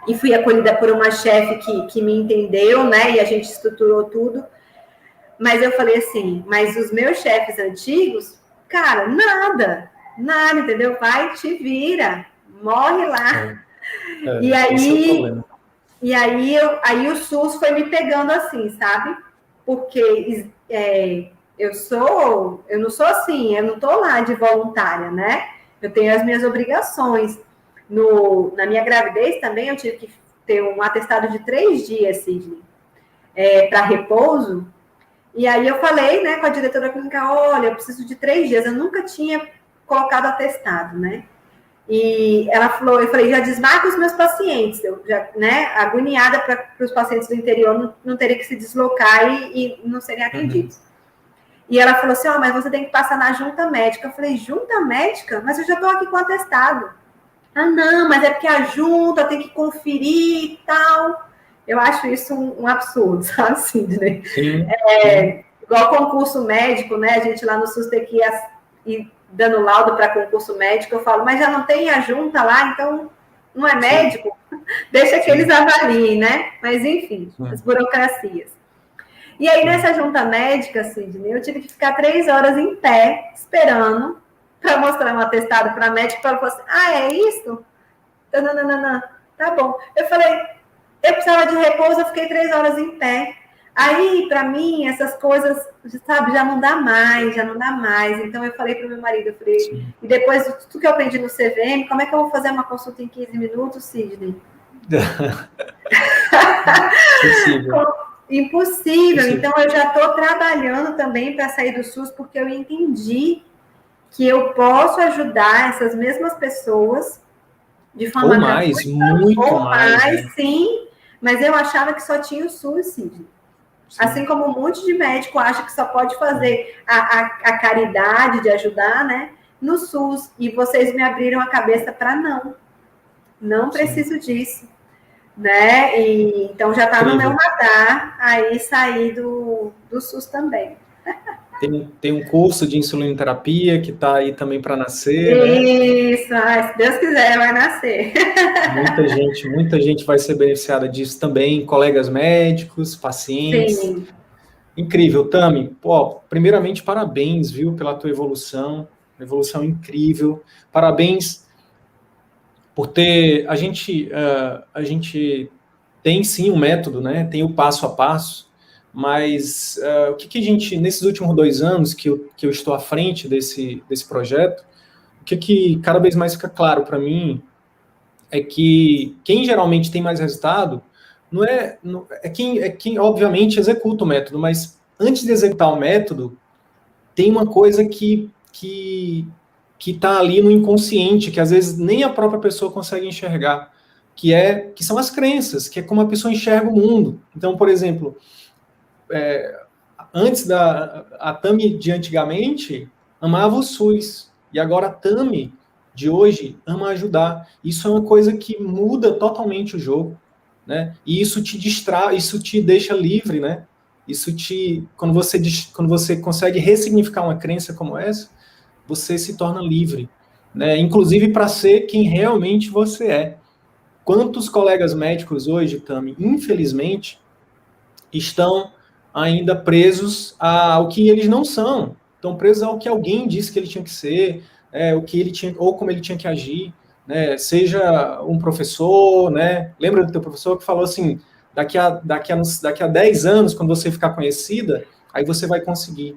E fui acolhida por uma chefe que me entendeu, né, e a gente estruturou tudo. Mas eu falei assim, mas os meus chefes antigos, cara, nada, entendeu? Vai, te vira, morre lá. E aí o SUS foi me pegando assim, sabe? Porque eu não sou assim, eu não estou lá de voluntária, né? Eu tenho as minhas obrigações. Na minha gravidez também eu tive que ter um atestado de 3 dias, Sidney, para repouso. E aí eu falei, né, com a diretora clínica, olha, eu preciso de 3 dias. Eu nunca tinha colocado atestado, né? E ela falou, eu falei, já desmarca os meus pacientes, eu já, né, agoniada para os pacientes do interior não terem que se deslocar e não serem atendidos. E ela falou assim, mas você tem que passar na junta médica. Eu falei, junta médica? Mas eu já estou aqui com atestado. Ah, não, mas é porque a junta tem que conferir e tal. Eu acho isso um absurdo, sabe, Sidney? Igual concurso médico, né? A gente lá no SUS tem que ir dando laudo para concurso médico, eu falo, mas já não tem a junta lá, então não é médico? Deixa que eles avaliem, né? Mas, enfim, as burocracias. E aí, nessa junta médica, Sidney, eu tive que ficar 3 horas em pé, esperando, para mostrar um atestado para médico, para ela falar assim, ah, é isso? Não, tá bom. Eu falei, eu precisava de repouso, eu fiquei 3 horas em pé. Aí, para mim, essas coisas, sabe, já não dá mais. Então, eu falei para o meu marido, eu falei, sim. E depois de tudo que eu aprendi no CVM, como é que eu vou fazer uma consulta em 15 minutos, Sidney? Impossível. Então, eu já estou trabalhando também para sair do SUS, porque eu entendi que eu posso ajudar essas mesmas pessoas de forma ou mais, muito ou mais, né? Sim, mas eu achava que só tinha o SUS, Sidney. Assim como um monte de médico acha que só pode fazer a caridade de ajudar, né, no SUS. E vocês me abriram a cabeça para não preciso disso, né? E, então já está no meu radar aí sair do SUS também. Tem um curso de insulinoterapia que está aí também para nascer. Isso, né? Se Deus quiser, vai nascer. Muita gente vai ser beneficiada disso também, colegas médicos, pacientes. Sim. Incrível, Tami. Pô, primeiramente, parabéns, viu, pela tua evolução incrível. Parabéns por ter... A gente tem, sim, um método, né? Tem o passo a passo, mas o que a gente, nesses últimos 2 anos que eu estou à frente desse projeto, o que cada vez mais fica claro para mim é que quem geralmente tem mais resultado é quem obviamente executa o método, mas antes de executar o método, tem uma coisa que está ali no inconsciente, que às vezes nem a própria pessoa consegue enxergar, que são as crenças, que é como a pessoa enxerga o mundo. Então, por exemplo, antes a Tami de antigamente amava o SUS, e agora a Tami de hoje ama ajudar. Isso é uma coisa que muda totalmente o jogo, né? E isso te distrai, isso te deixa livre, né? Quando você consegue ressignificar uma crença como essa, você se torna livre, né? Inclusive para ser quem realmente você é. Quantos colegas médicos hoje, Tami, infelizmente, estão ainda presos ao que eles não são, estão presos ao que alguém disse que ele tinha que ser, o que ele tinha, ou como ele tinha que agir, né? Seja um professor, né? Lembra do teu professor que falou assim, daqui a 10 anos, quando você ficar conhecida, aí você vai conseguir,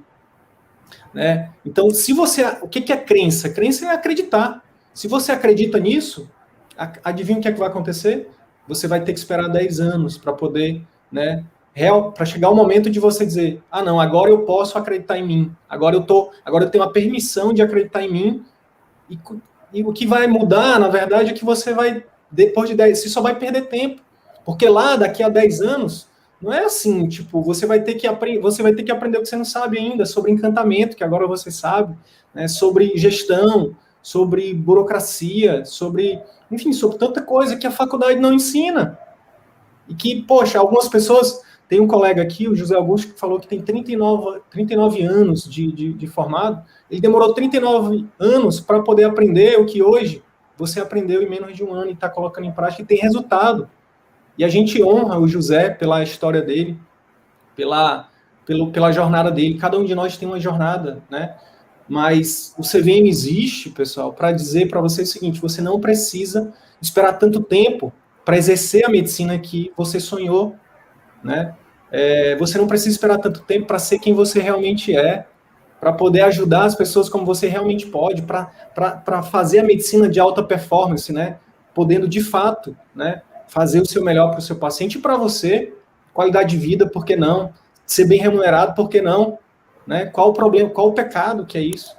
né? Então, o que é crença? Crença é acreditar. Se você acredita nisso, adivinha o que é que vai acontecer? Você vai ter que esperar 10 anos para poder, né, para chegar o momento de você dizer, ah, não, agora eu posso acreditar em mim, agora eu tenho a permissão de acreditar em mim, e o que vai mudar, na verdade, é que você vai, depois de 10, você só vai perder tempo, porque lá, daqui a 10 anos, não é assim, tipo, você vai ter que aprender o que você não sabe ainda, sobre encantamento, que agora você sabe, né, sobre gestão, sobre burocracia, enfim, sobre tanta coisa que a faculdade não ensina. E que, poxa, algumas pessoas... Tem um colega aqui, o José Augusto, que falou que tem 39 anos de formado. Ele demorou 39 anos para poder aprender o que hoje você aprendeu em menos de 1 ano e está colocando em prática e tem resultado. E a gente honra o José pela história dele, pela jornada dele. Cada um de nós tem uma jornada, né? Mas o CVM existe, pessoal, para dizer para você o seguinte, você não precisa esperar tanto tempo para exercer a medicina que você sonhou, né? Você não precisa esperar tanto tempo para ser quem você realmente é, para poder ajudar as pessoas como você realmente pode, para fazer a medicina de alta performance, né? Podendo, de fato, né, fazer o seu melhor para o seu paciente e para você, qualidade de vida, por que não? Ser bem remunerado, por que não? Né? Qual o problema, qual o pecado que é isso?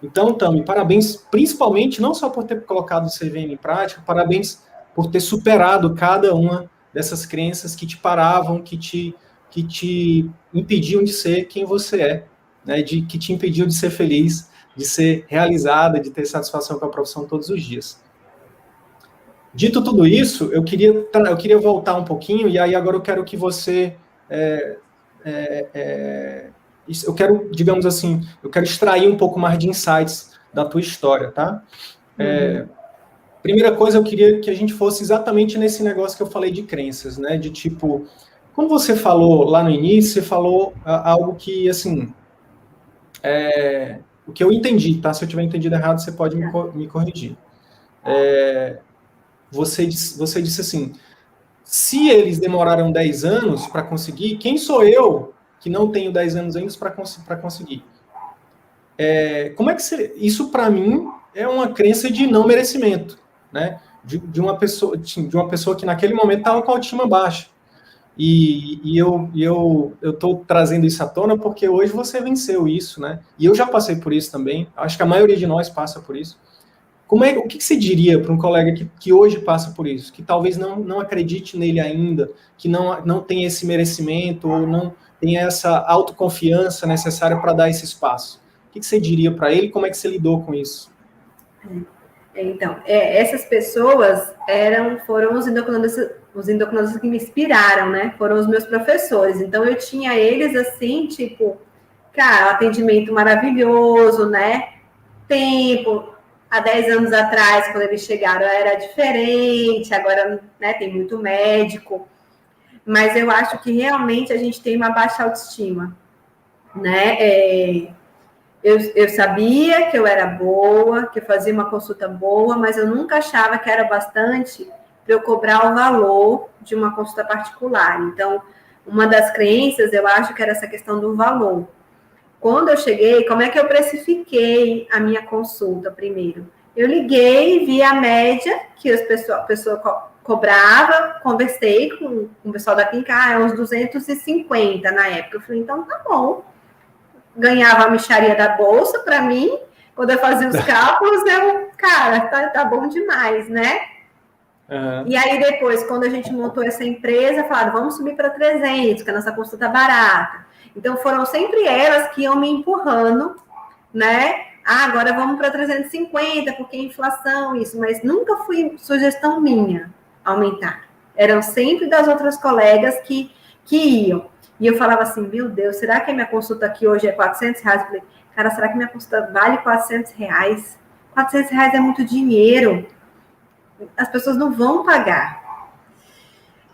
Então, Tami, parabéns, principalmente, não só por ter colocado o CVM em prática, parabéns por ter superado cada uma dessas crenças que te paravam, que te impediam de ser quem você é, né? Que te impediam de ser feliz, de ser realizada, de ter satisfação com a profissão todos os dias. Dito tudo isso, eu queria voltar um pouquinho, e aí agora eu quero que você... eu quero, digamos assim, eu quero extrair um pouco mais de insights da tua história, tá? Primeira coisa, eu queria que a gente fosse exatamente nesse negócio que eu falei de crenças, né? De tipo, quando você falou lá no início, você falou algo que, assim, o que eu entendi, tá? Se eu tiver entendido errado, você pode me corrigir. Você disse assim, se eles demoraram 10 anos para conseguir, quem sou eu que não tenho 10 anos ainda para conseguir? Como é que seria? Isso, para mim, é uma crença de não merecimento, né? De uma pessoa que naquele momento estava com a autoestima baixa. E eu estou trazendo isso à tona porque hoje você venceu isso, né? E eu já passei por isso também. Acho que a maioria de nós passa por isso. O que você diria para um colega que hoje passa por isso, que talvez não acredite nele ainda, que não tem esse merecimento ou não tem essa autoconfiança necessária para dar esse espaço? O que você diria para ele? Como é que você lidou com isso? Então, essas pessoas foram os endocrinologistas que me inspiraram, né? Foram os meus professores. Então, eu tinha eles assim, tipo, cara, atendimento maravilhoso, né? Tempo. Há 10 anos atrás, quando eles chegaram, era diferente. Agora, né, tem muito médico. Mas eu acho que realmente a gente tem uma baixa autoestima, né? Eu sabia que eu era boa, que eu fazia uma consulta boa, mas eu nunca achava que era bastante para eu cobrar o valor de uma consulta particular. Então, uma das crenças, eu acho que era essa questão do valor. Quando eu cheguei, como é que eu precifiquei a minha consulta primeiro? Eu liguei, vi a média que a pessoa cobrava, conversei com o pessoal da clínica, uns 250 na época. Eu falei, então tá bom. Ganhava a mixaria da bolsa para mim, quando eu fazia os cálculos, cara, tá bom demais, né? Uhum. E aí depois, quando a gente montou essa empresa, falaram, vamos subir para 300, que a nossa consulta tá barata. Então foram sempre elas que iam me empurrando, né? Agora vamos para 350, porque é inflação, isso, mas nunca foi sugestão minha aumentar. Eram sempre das outras colegas que iam. E eu falava assim, meu Deus, será que a minha consulta aqui hoje é R$400? Eu falei, cara, será que minha consulta vale R$400? R$400 é muito dinheiro. As pessoas não vão pagar.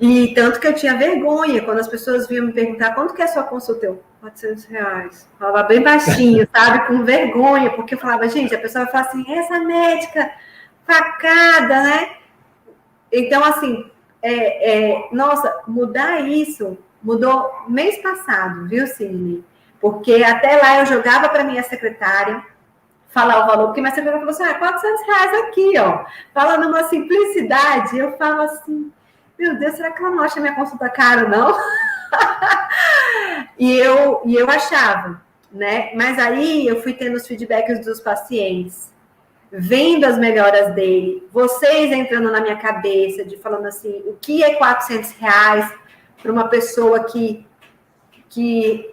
E tanto que eu tinha vergonha, quando as pessoas vinham me perguntar, quanto que é a sua consulta? Eu, R$400. Falava bem baixinho, sabe? Com vergonha, porque eu falava, gente, a pessoa vai falar assim, essa médica, facada, né? Então, assim, nossa, mudar isso... Mudou mês passado, viu, Sidney? Porque até lá eu jogava para minha secretária falar o valor, porque minha secretária falou assim, R$400 aqui, ó. Fala numa simplicidade, eu falo assim, meu Deus, será que ela não acha minha consulta cara, não? e eu achava, né? Mas aí eu fui tendo os feedbacks dos pacientes, vendo as melhoras dele, vocês entrando na minha cabeça, de falando assim, o que é R$400 para uma pessoa que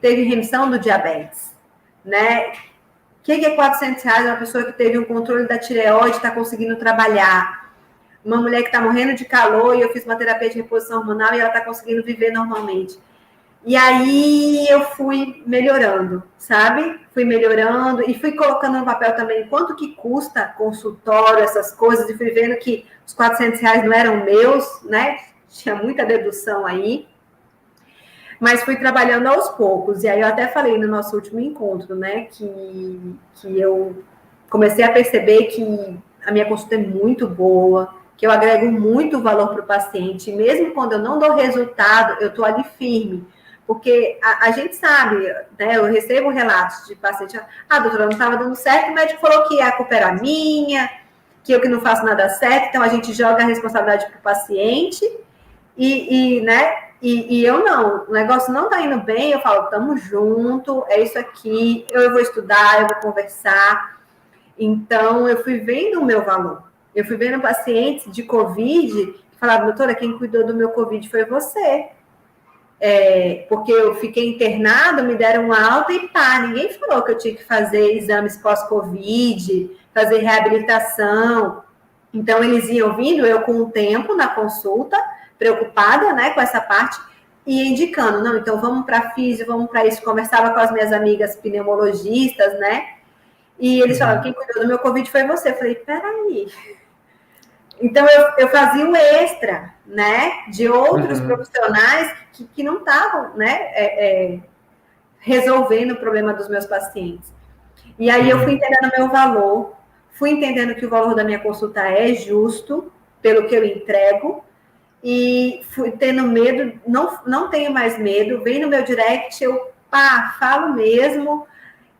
teve remissão do diabetes, né? O que é R$400? Uma pessoa que teve um controle da tireoide, está conseguindo trabalhar. Uma mulher que está morrendo de calor e eu fiz uma terapia de reposição hormonal e ela está conseguindo viver normalmente. E aí eu fui melhorando, sabe? Fui melhorando e fui colocando no papel também quanto que custa consultório, essas coisas, e fui vendo que os R$400 não eram meus, né? Tinha muita dedução aí. Mas fui trabalhando aos poucos. E aí eu até falei no nosso último encontro, né, que eu comecei a perceber que a minha consulta é muito boa, que eu agrego muito valor para o paciente. Mesmo quando eu não dou resultado, eu estou ali firme. Porque a gente sabe, né, eu recebo relatos de paciente, doutora, não estava dando certo, o médico falou que a culpa era minha, que eu que não faço nada certo, então a gente joga a responsabilidade para o paciente né, e eu não, o negócio não tá indo bem, eu falo, tamo junto, é isso aqui, eu vou estudar, eu vou conversar. Então, eu fui vendo o meu valor. Eu fui vendo pacientes de Covid que falavam, doutora, quem cuidou do meu Covid foi você. Porque eu fiquei internada, me deram uma alta e pá, ninguém falou que eu tinha que fazer exames pós-Covid, fazer reabilitação. Então, eles iam vindo, eu com o tempo na consulta, preocupada, né, com essa parte, e indicando, não, então vamos para físio, vamos para isso. Conversava com as minhas amigas pneumologistas, né, E eles falaram, quem cuidou do meu Covid foi você. Eu falei, peraí. Então, eu fazia o extra, né, de outros profissionais que não estavam, né, resolvendo o problema dos meus pacientes. E aí eu fui entendendo meu valor, fui entendendo que o valor da minha consulta é justo pelo que eu entrego, e fui tendo medo, não tenho mais medo, vem no meu direct, eu falo mesmo.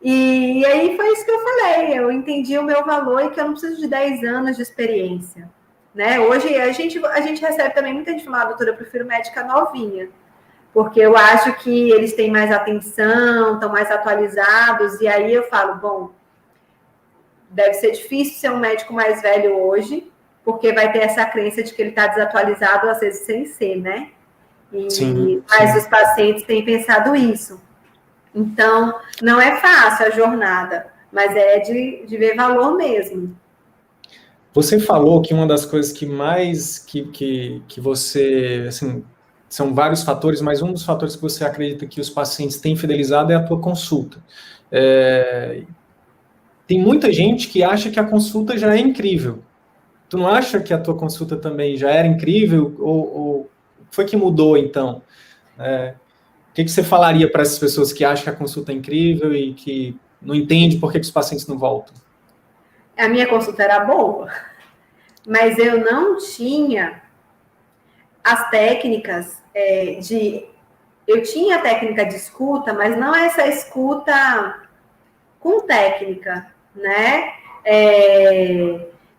E aí foi isso que eu falei, eu entendi o meu valor e que eu não preciso de 10 anos de experiência. Né? Hoje a gente recebe também muita gente falando, doutora, eu prefiro médica novinha, porque eu acho que eles têm mais atenção, estão mais atualizados, e aí eu falo, bom, deve ser difícil ser um médico mais velho hoje, porque vai ter essa crença de que ele está desatualizado, às vezes sem ser, né? Mas os pacientes têm pensado isso. Então, não é fácil a jornada, mas é de ver valor mesmo. Você falou que uma das coisas que mais que você, assim, são vários fatores, mas um dos fatores que você acredita que os pacientes têm fidelizado é a tua consulta. Tem muita gente que acha que a consulta já é incrível. Tu não acha que a tua consulta também já era incrível? Ou foi que mudou, então? O que você falaria para essas pessoas que acham que a consulta é incrível e que não entendem por que os pacientes não voltam? A minha consulta era boa, mas eu não tinha as técnicas eu tinha a técnica de escuta, mas não essa escuta com técnica, né?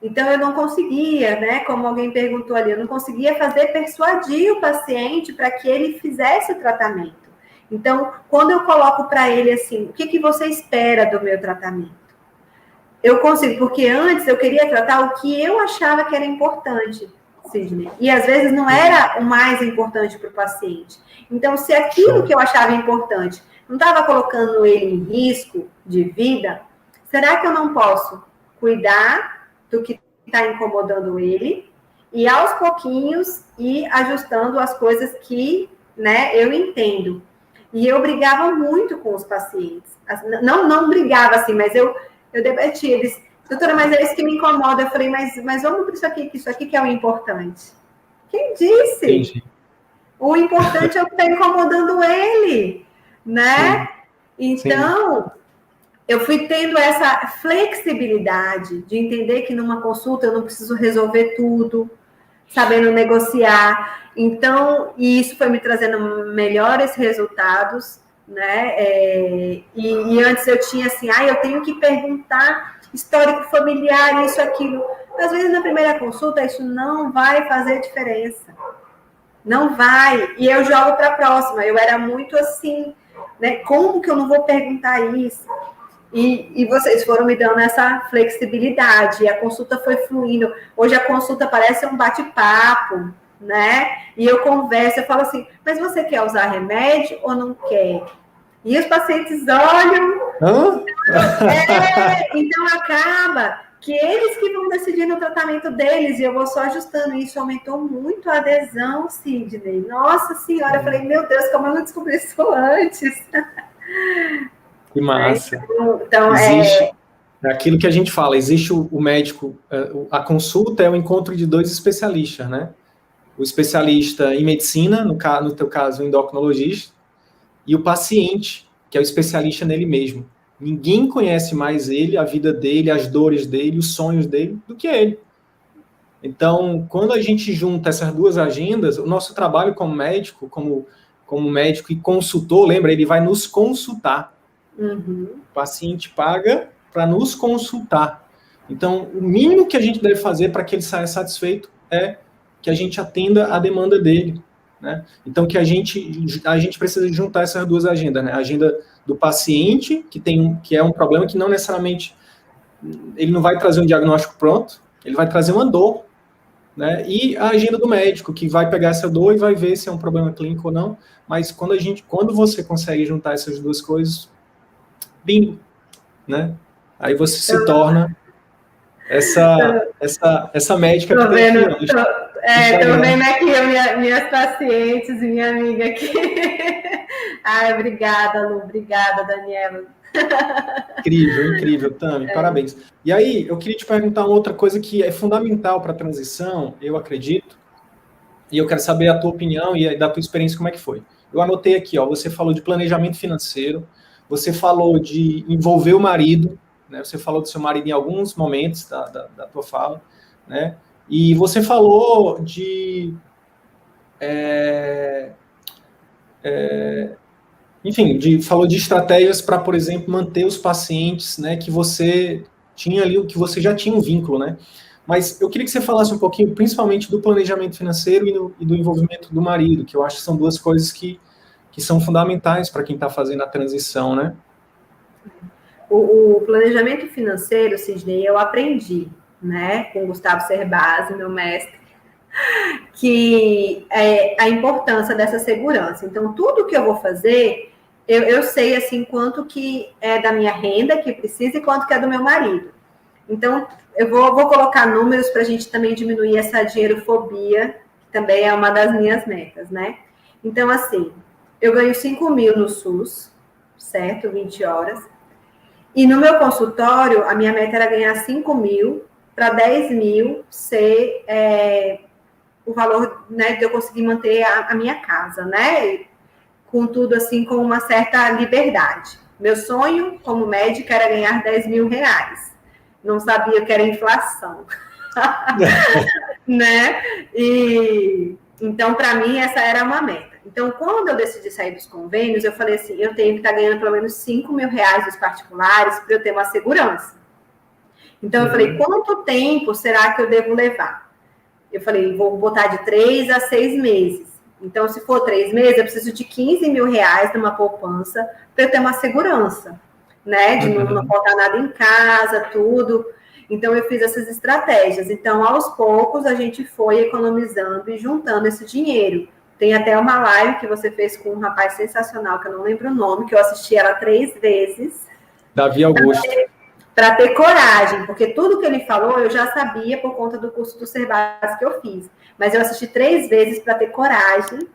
Então, eu não conseguia, né? Como alguém perguntou ali, eu não conseguia persuadir o paciente para que ele fizesse o tratamento. Então, quando eu coloco para ele assim, o que você espera do meu tratamento? Eu consigo, porque antes eu queria tratar o que eu achava que era importante, Sidney. E às vezes não era o mais importante para o paciente. Então, se aquilo que eu achava importante não estava colocando ele em risco de vida, será que eu não posso cuidar do que está incomodando ele e aos pouquinhos ir ajustando as coisas que, né, eu entendo. E eu brigava muito com os pacientes. Não brigava assim, mas eu debatia. Eles, doutora, mas é isso que me incomoda. Eu falei, mas vamos para isso aqui que é o importante. Quem disse? Entendi. O importante é o que está incomodando ele, né? Sim. Então, eu fui tendo essa flexibilidade de entender que numa consulta eu não preciso resolver tudo, sabendo negociar. Então, e isso foi me trazendo melhores resultados, né? E antes eu tinha assim, eu tenho que perguntar histórico familiar, isso, aquilo. Às vezes, na primeira consulta, isso não vai fazer diferença. Não vai. E eu jogo para a próxima. Eu era muito assim, né? Como que eu não vou perguntar isso? E vocês foram me dando essa flexibilidade. E a consulta foi fluindo. Hoje a consulta parece um bate-papo, né? E eu converso, eu falo assim, mas você quer usar remédio ou não quer? E os pacientes olham. Então acaba que eles que vão decidir no tratamento deles, e eu vou só ajustando. Isso aumentou muito a adesão, Sidney. Nossa Senhora, eu falei, meu Deus, como eu não descobri isso antes? Que massa. Então, existe aquilo que a gente fala, existe o médico, a consulta é o encontro de dois especialistas, né? O especialista em medicina, no teu caso, o endocrinologista, e o paciente, que é o especialista nele mesmo. Ninguém conhece mais ele, a vida dele, as dores dele, os sonhos dele, do que ele. Então, quando a gente junta essas duas agendas, o nosso trabalho como médico, como médico e consultor, lembra, ele vai nos consultar. O paciente paga para nos consultar. Então, o mínimo que a gente deve fazer para que ele saia satisfeito é que a gente atenda a demanda dele, né? Então, que a gente precisa juntar essas duas agendas, né? A agenda do paciente, que é um problema que não necessariamente ele não vai trazer um diagnóstico pronto, ele vai trazer uma dor, né? E a agenda do médico, que vai pegar essa dor e vai ver se é um problema clínico ou não. Mas quando você consegue juntar essas duas coisas, bingo, né? Aí você se torna essa médica que tem aqui. Tô vendo aqui minhas pacientes, minha amiga aqui. Ai, obrigada, Lu. Obrigada, Daniela. Incrível, incrível, Tami, parabéns. E aí, eu queria te perguntar uma outra coisa que é fundamental para a transição, eu acredito, e eu quero saber a tua opinião e da tua experiência, como é que foi. Eu anotei aqui, ó, você falou de planejamento financeiro, você falou de envolver o marido, né? Você falou do seu marido em alguns momentos da tua fala, né? E você falou de... enfim, falou de estratégias para, por exemplo, manter os pacientes, né, que você tinha ali, que você já tinha um vínculo, né? Mas eu queria que você falasse um pouquinho, principalmente do planejamento financeiro e do envolvimento do marido, que eu acho que são duas coisas que são fundamentais para quem está fazendo a transição, né? O planejamento financeiro, Sidney, eu aprendi, né, com Gustavo Cerbasi, meu mestre, que é a importância dessa segurança. Então, tudo que eu vou fazer, eu sei, assim, quanto que é da minha renda que precisa e quanto que é do meu marido. Então, eu vou colocar números para a gente também diminuir essa dinheirofobia, que também é uma das minhas metas, né? Então, assim, eu ganho 5 mil no SUS, certo? 20 horas. E no meu consultório, a minha meta era ganhar 5 mil para 10 mil ser o valor, né, de eu conseguir manter a minha casa, né? Com tudo assim, com uma certa liberdade. Meu sonho como médica era ganhar 10 mil reais. Não sabia que era inflação. Né? E então, para mim, essa era uma meta. Então, quando eu decidi sair dos convênios, eu falei assim, eu tenho que estar ganhando pelo menos 5 mil reais dos particulares para eu ter uma segurança. Então, eu falei, quanto tempo será que eu devo levar? Eu falei, vou botar de 3 a 6 meses. Então, se for 3 meses, eu preciso de 15 mil reais numa poupança para eu ter uma segurança, né? De não faltar nada em casa, tudo. Então, eu fiz essas estratégias. Então, aos poucos, a gente foi economizando e juntando esse dinheiro. Tem até uma live que você fez com um rapaz sensacional, que eu não lembro o nome, que eu assisti ela 3 vezes. Davi Augusto. Para ter coragem, porque tudo que ele falou eu já sabia por conta do curso do Cerbasi que eu fiz. Mas eu assisti 3 vezes para ter coragem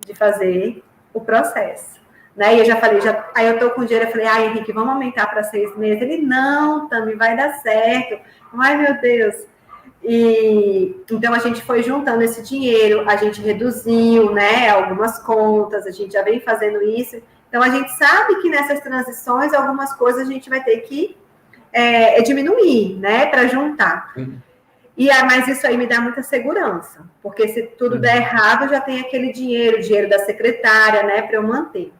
de fazer o processo. Né? E eu já falei, aí eu tô com dinheiro, eu falei, Henrique, vamos aumentar para 6 meses. Ele, não, Tami, vai dar certo. Ai, meu Deus. E então a gente foi juntando esse dinheiro, a gente reduziu, né, algumas contas, a gente já vem fazendo isso. Então a gente sabe que nessas transições algumas coisas a gente vai ter que diminuir, né, para juntar. Mas isso aí me dá muita segurança, porque se tudo der errado, já tem aquele dinheiro da secretária, né, para eu manter.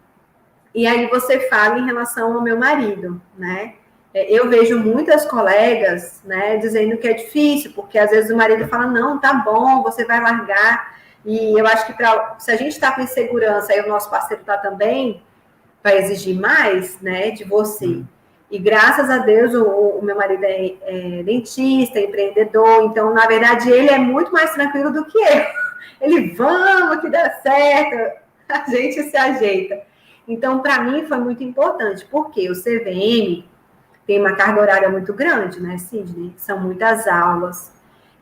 E aí você fala em relação ao meu marido, né? Eu vejo muitas colegas, né, dizendo que é difícil, porque às vezes o marido fala, não, tá bom, você vai largar. E eu acho que se a gente está com insegurança e o nosso parceiro está também, vai exigir mais, né, de você. E graças a Deus o meu marido é dentista, empreendedor, então, na verdade, ele é muito mais tranquilo do que eu. Ele, vamos que dá certo, a gente se ajeita. Então, para mim, foi muito importante, porque o CVM tem uma carga horária muito grande, né, Sidney? São muitas aulas.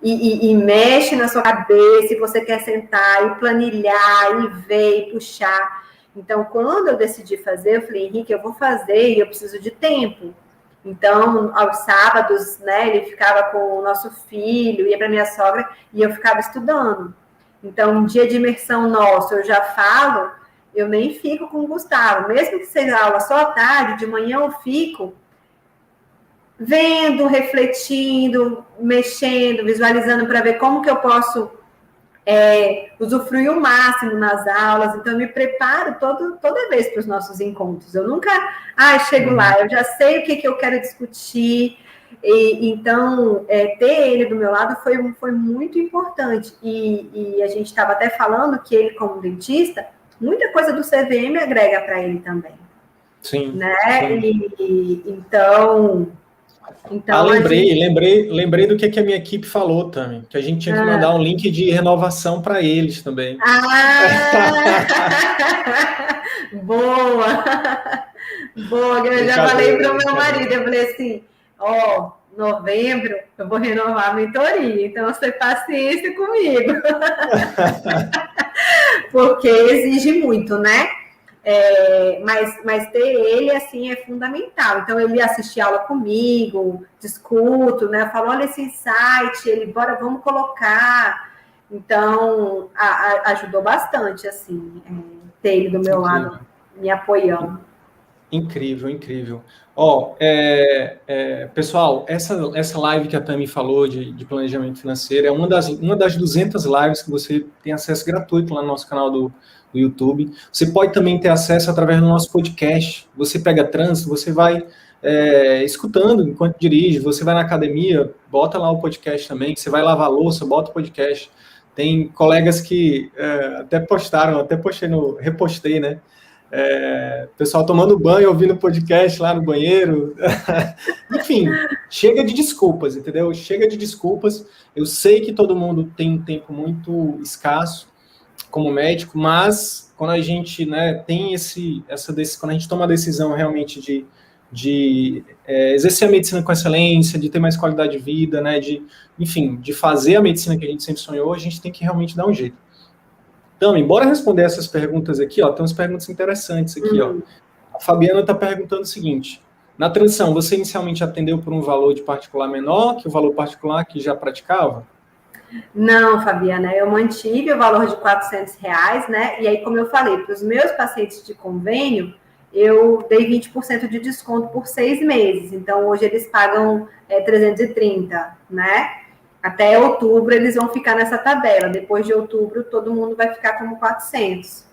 E mexe na sua cabeça, e você quer sentar e planilhar, e ver, e puxar. Então, quando eu decidi fazer, eu falei, Henrique, eu vou fazer e eu preciso de tempo. Então, aos sábados, né, ele ficava com o nosso filho, ia para minha sogra, e eu ficava estudando. Então, um dia de imersão nosso, eu já falo, eu nem fico com o Gustavo. Mesmo que seja aula só à tarde, de manhã eu fico vendo, refletindo, mexendo, visualizando para ver como que eu posso usufruir o máximo nas aulas. Então, eu me preparo toda vez para os nossos encontros. Eu nunca, chego lá, eu já sei o que eu quero discutir. Então, ter ele do meu lado foi muito importante. E a gente estava até falando que ele, como dentista, muita coisa do CVM agrega para ele também. Sim. Né? Sim. Então lembrei do que a minha equipe falou, Tami, que a gente tinha que mandar um link de renovação para eles também. Boa! Boa, eu já falei para o meu marido, eu falei assim, novembro eu vou renovar a mentoria, então você paciência comigo. Porque exige muito, né? Mas ter ele, assim, é fundamental. Então, ele assiste aula comigo, discuto, né? Eu falo, olha esse site, ele, bora, vamos colocar. Então, ajudou bastante, assim, ter ele do meu lado, me apoiando. Incrível, incrível. Pessoal, essa live que a Tami falou de planejamento financeiro é uma das 200 lives que você tem acesso gratuito lá no nosso canal do YouTube. Você pode também ter acesso através do nosso podcast. Você pega trânsito, você vai escutando enquanto dirige, você vai na academia, bota lá o podcast também. Você vai lavar a louça, bota o podcast. Tem colegas que até postaram, repostei, né? Pessoal tomando banho, ouvindo podcast lá no banheiro. Enfim, chega de desculpas, entendeu? Chega de desculpas. Eu sei que todo mundo tem um tempo muito escasso como médico, mas quando a gente, né, tem quando a gente toma a decisão realmente de exercer a medicina com excelência, de ter mais qualidade de vida, né, enfim, de fazer a medicina que a gente sempre sonhou, a gente tem que realmente dar um jeito. Então, bora responder essas perguntas aqui, ó. Tem umas perguntas interessantes aqui, ó. A Fabiana está perguntando o seguinte: na transição, você inicialmente atendeu por um valor de particular menor que o valor particular que já praticava? Não, Fabiana, eu mantive o valor de R$400, né? E aí, como eu falei, para os meus pacientes de convênio, eu dei 20% de desconto por 6 meses. Então, hoje eles pagam 330, né? Até outubro eles vão ficar nessa tabela. Depois de outubro, todo mundo vai ficar como 400.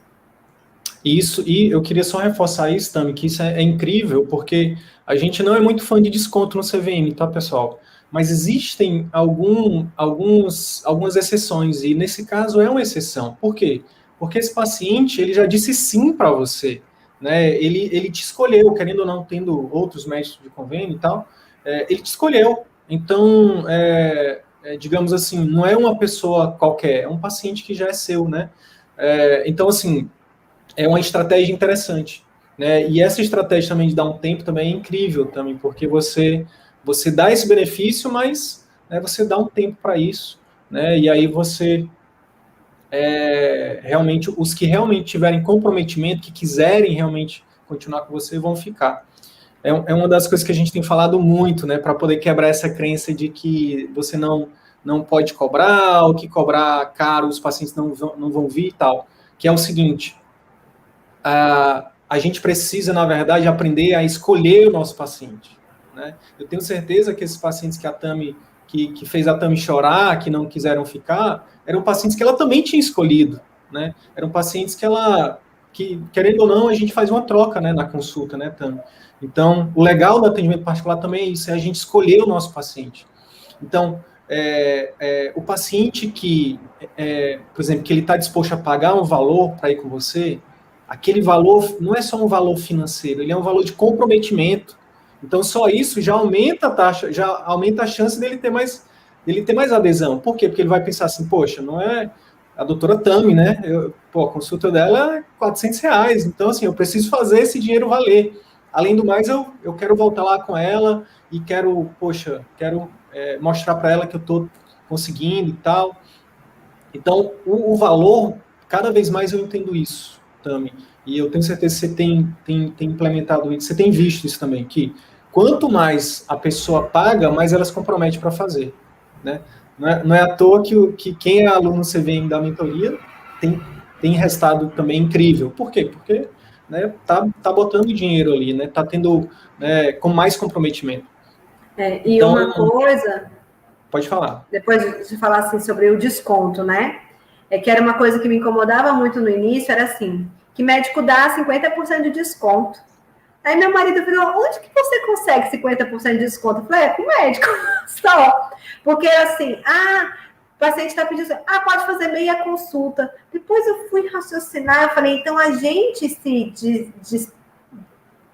Isso, e eu queria só reforçar isso, Tami, que isso é incrível, porque a gente não é muito fã de desconto no CVM, tá, pessoal? Mas existem algumas exceções, e nesse caso é uma exceção. Por quê? Porque esse paciente, ele já disse sim para você, né? Ele te escolheu, querendo ou não, tendo outros médicos de convênio e tal, ele te escolheu. Então, digamos assim, não é uma pessoa qualquer, é um paciente que já é seu, né? Então, assim, é uma estratégia interessante, né? E essa estratégia também de dar um tempo também é incrível também, porque você dá esse benefício, mas você dá um tempo para isso, né? E aí você realmente, os que realmente tiverem comprometimento, que quiserem realmente continuar com você, vão ficar. É uma das coisas que a gente tem falado muito, né? Para poder quebrar essa crença de que você não pode cobrar, ou que cobrar caro, os pacientes não vão vir e tal. Que é o seguinte: a gente precisa, na verdade, aprender a escolher o nosso paciente, né? Eu tenho certeza que esses pacientes que a Tami, que fez a Tami chorar, que não quiseram ficar, eram pacientes que ela também tinha escolhido, né? Eram pacientes que querendo ou não, a gente faz uma troca, né, na consulta, né, Tami? Então, o legal do atendimento particular também é isso, é a gente escolher o nosso paciente. Então, o paciente que, por exemplo, que ele está disposto a pagar um valor para ir com você, aquele valor não é só um valor financeiro, ele é um valor de comprometimento. Então, só isso já aumenta a taxa, já aumenta a chance dele ter mais adesão. Por quê? Porque ele vai pensar assim, poxa, não é a doutora Tami, né? A consulta dela é R$400, então, assim, eu preciso fazer esse dinheiro valer. Além do mais, eu quero voltar lá com ela e quero mostrar para ela que eu estou conseguindo e tal. Então, o valor, cada vez mais eu entendo isso, Tami, e eu tenho certeza que você tem implementado isso, você tem visto isso também, que quanto mais a pessoa paga, mais ela se compromete para fazer, né? Não é à toa que quem é aluno CVM da mentoria tem resultado também incrível. Por quê? Porque tá botando dinheiro ali, né? Tá tendo com mais comprometimento. E então, uma coisa... Pode falar. Depois de falar assim sobre o desconto, né? Que era uma coisa que me incomodava muito no início, era assim, que médico dá 50% de desconto. Aí meu marido falou, onde que você consegue 50% de desconto? Eu falei, com médico, só. Porque assim, o paciente está pedindo assim, pode fazer meia consulta. Depois eu fui raciocinar, eu falei, então a gente se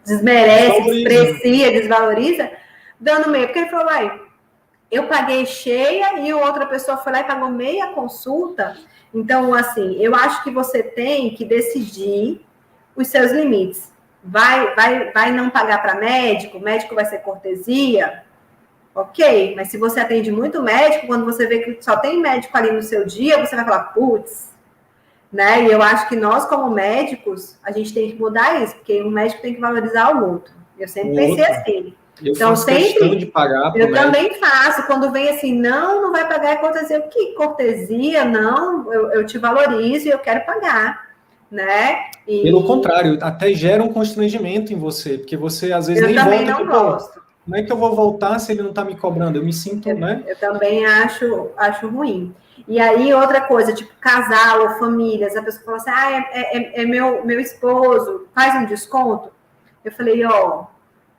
desmerece, desprecia, desvaloriza, dando meia. Porque ele falou, eu paguei cheia e outra pessoa foi lá e pagou meia consulta. Então, assim, eu acho que você tem que decidir os seus limites. Vai não pagar para médico? O médico vai ser cortesia? Ok, mas se você atende muito médico, quando você vê que só tem médico ali no seu dia, você vai falar, putz, né? E eu acho que nós, como médicos, a gente tem que mudar isso, porque um médico tem que valorizar o outro. Eu sempre pensei assim. Eu faço questão de pagar pro médico. Eu também faço. Quando vem assim, não vai pagar, é cortesia. Que cortesia? Não, eu te valorizo e eu quero pagar, né? Pelo contrário, até gera um constrangimento em você, porque você às vezes nem volta. Eu também não gosto. Como é que eu vou voltar se ele não está me cobrando? Eu me sinto, né? Eu também acho ruim. E aí, outra coisa, tipo, casal ou famílias, a pessoa fala assim, é meu esposo, faz um desconto. Eu falei,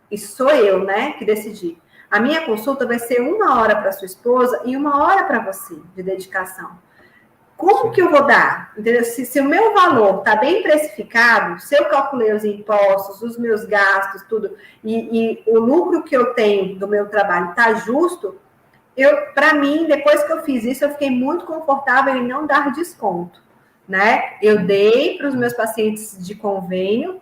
isso sou eu, né, que decidi. A minha consulta vai ser 1 hora para sua esposa e 1 hora para você, de dedicação. Como que eu vou dar? Entendeu? Se o meu valor está bem precificado, se eu calculei os impostos, os meus gastos, tudo, e o lucro que eu tenho do meu trabalho está justo, para mim, depois que eu fiz isso, eu fiquei muito confortável em não dar desconto, né? Eu dei para os meus pacientes de convênio,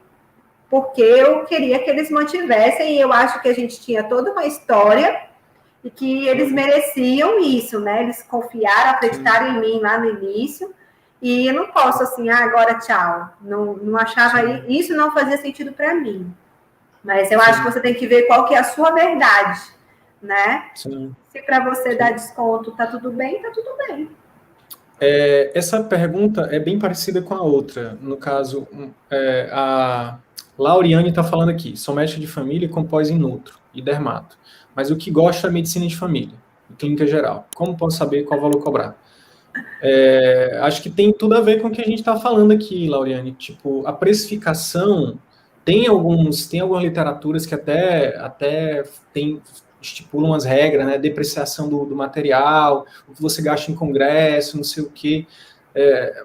porque eu queria que eles mantivessem, e eu acho que a gente tinha toda uma história e que eles mereciam isso, né? Eles confiaram, acreditaram em mim lá no início, e eu não posso assim, agora tchau. Não achava isso, não fazia sentido para mim. Mas eu acho que você tem que ver qual que é a sua verdade, né? Sim. Se para você dar desconto tá tudo bem, tá tudo bem. Essa pergunta é bem parecida com a outra. No caso, a Lauriane está falando aqui, sou médica de família com pós em nutro e dermato, mas o que gosto é medicina de família, clínica geral. Como posso saber qual valor cobrar? Acho que tem tudo a ver com o que a gente está falando aqui, Lauriane. Tipo, a precificação tem algumas literaturas que até estipulam as regras, né? Depreciação do material, o que você gasta em congresso, não sei o quê.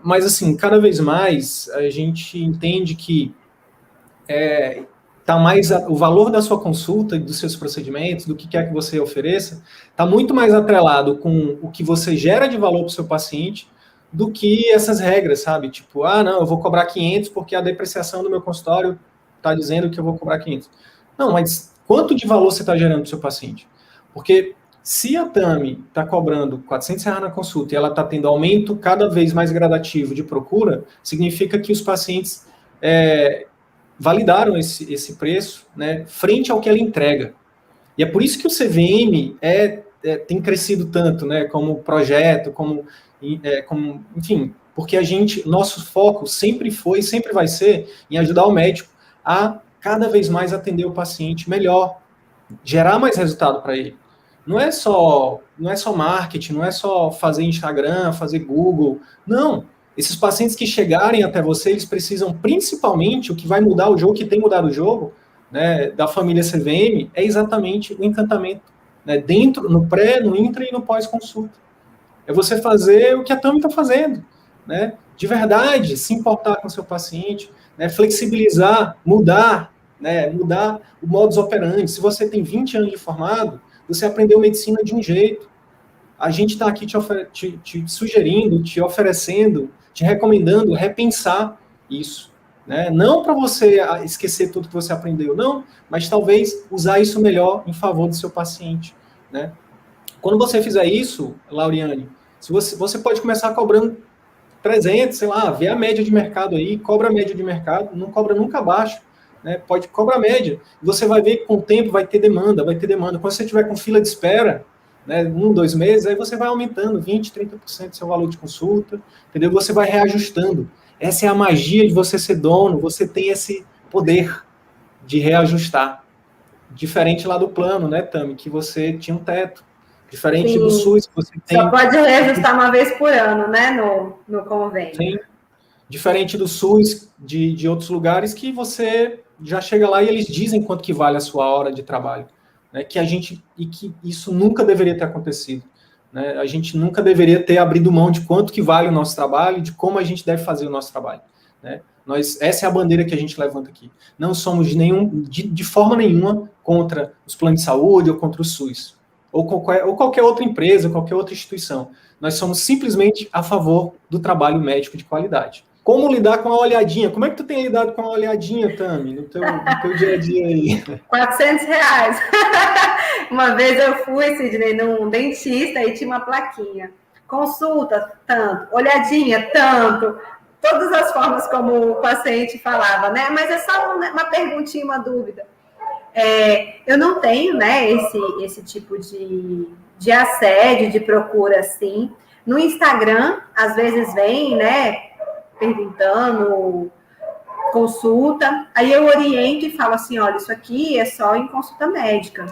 Mas, assim, cada vez mais a gente entende que o valor da sua consulta, dos seus procedimentos, do que quer que você ofereça, está muito mais atrelado com o que você gera de valor para o seu paciente do que essas regras, sabe? Tipo, não, eu vou cobrar 500 porque a depreciação do meu consultório está dizendo que eu vou cobrar 500. Não, mas quanto de valor você está gerando para o seu paciente? Porque se a Tami está cobrando R$400 na consulta e ela está tendo aumento cada vez mais gradativo de procura, significa que os pacientes validaram esse preço, né, frente ao que ela entrega. E é por isso que o CVM tem crescido tanto, né, como projeto, como enfim, porque nosso foco sempre foi e sempre vai ser em ajudar o médico a cada vez mais atender o paciente melhor, gerar mais resultado para ele. Não é só marketing, não é só fazer Instagram, fazer Google, não. Esses pacientes que chegarem até você, eles precisam, principalmente, o que vai mudar o jogo, que tem mudado o jogo, né, da família CVM, é exatamente o encantamento, né, dentro, no pré, no intra e no pós-consulta. É você fazer o que a Tami está fazendo, né, de verdade, se importar com o seu paciente, né, flexibilizar, mudar o modus operandi. Se você tem 20 anos de formado, você aprendeu medicina de um jeito. A gente está aqui te sugerindo, te oferecendo, te recomendando repensar isso. Né? Não para você esquecer tudo que você aprendeu, não, mas talvez usar isso melhor em favor do seu paciente. Né? Quando você fizer isso, Lauriane, você pode começar cobrando 300, sei lá, vê a média de mercado aí, cobra a média de mercado, não cobra nunca abaixo. Né? Pode cobrar a média. Você vai ver que com o tempo vai ter demanda. Quando você tiver com fila de espera, né, 1, 2 meses, aí você vai aumentando 20%, 30% do seu valor de consulta, entendeu? Você vai reajustando. Essa é a magia de você ser dono, você tem esse poder de reajustar. Diferente lá do plano, né, Tami, que você tinha um teto. Diferente do SUS, que você tem... Só pode reajustar uma vez por ano, né, no convênio. Sim. Diferente do SUS, de outros lugares, que você já chega lá e eles dizem quanto que vale a sua hora de trabalho. Né, e que isso nunca deveria ter acontecido. Né, a gente nunca deveria ter abrido mão de quanto que vale o nosso trabalho, de como a gente deve fazer o nosso trabalho. Né. Essa é a bandeira que a gente levanta aqui. Não somos de forma nenhuma contra os planos de saúde ou contra o SUS, ou qualquer outra empresa, qualquer outra instituição. Nós somos simplesmente a favor do trabalho médico de qualidade. Como lidar com a olhadinha? Como é que tu tem lidado com a olhadinha, Tami, no teu dia a dia aí? R$400. Uma vez eu fui, Sidney, num dentista e tinha uma plaquinha. Consulta, tanto. Olhadinha, tanto. todas as formas como o paciente falava, né? Mas é só uma perguntinha, uma dúvida. Eu não tenho, né, esse tipo de assédio, de procura, assim. No Instagram, às vezes vem, né, perguntando, consulta, aí eu oriento e falo assim, olha, isso aqui é só em consulta médica,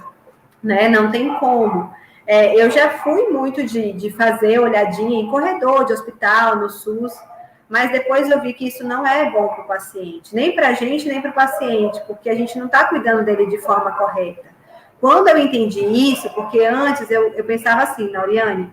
né, não tem como. Eu já fui muito de fazer olhadinha em corredor de hospital, no SUS, mas depois eu vi que isso não é bom para o paciente, nem para a gente, nem para o paciente, porque a gente não está cuidando dele de forma correta. Quando eu entendi isso, porque antes eu pensava assim, Lauriane,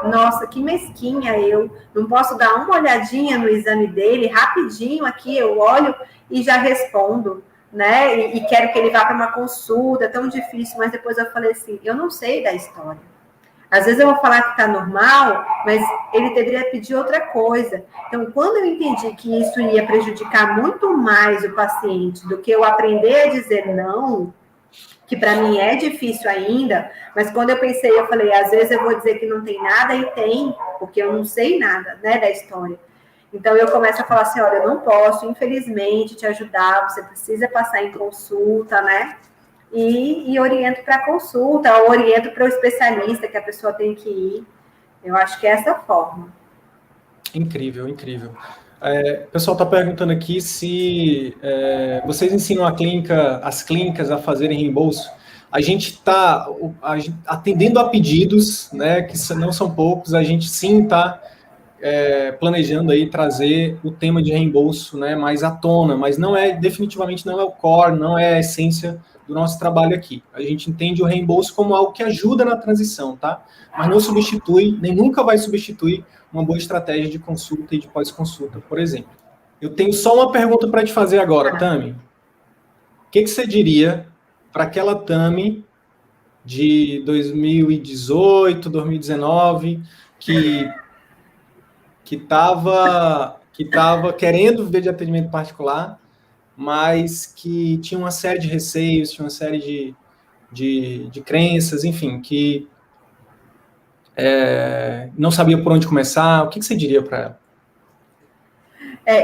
nossa, que mesquinha eu, não posso dar uma olhadinha no exame dele, rapidinho aqui, eu olho e já respondo, né? E quero que ele vá para uma consulta, é tão difícil, mas depois eu falei assim, eu não sei da história. Às vezes eu vou falar que está normal, mas ele deveria pedir outra coisa. Então, quando eu entendi que isso ia prejudicar muito mais o paciente do que eu aprender a dizer não, que para mim é difícil ainda, mas quando eu pensei, eu falei, às vezes eu vou dizer que não tem nada e tem, porque eu não sei nada, né, da história. Então eu começo a falar assim, olha, eu não posso, infelizmente, te ajudar, você precisa passar em consulta, né? E oriento para consulta, ou oriento para o especialista que a pessoa tem que ir. Eu acho que é essa forma. Incrível, incrível. O pessoal está perguntando aqui se vocês ensinam as clínicas a fazerem reembolso. A gente está atendendo a pedidos, né, que não são poucos, a gente sim está planejando aí trazer o tema de reembolso, né, mais à tona, mas definitivamente não é o core, não é a essência do nosso trabalho aqui. A gente entende o reembolso como algo que ajuda na transição, tá? Mas não substitui, nem nunca vai substituir uma boa estratégia de consulta e de pós-consulta, por exemplo. Eu tenho só uma pergunta para te fazer agora, Tami. O que você diria para aquela Tami de 2018, 2019, que estava querendo viver de atendimento particular, mas que tinha uma série de receios, tinha uma série de crenças, enfim, que não sabia por onde começar? O que você diria para ela?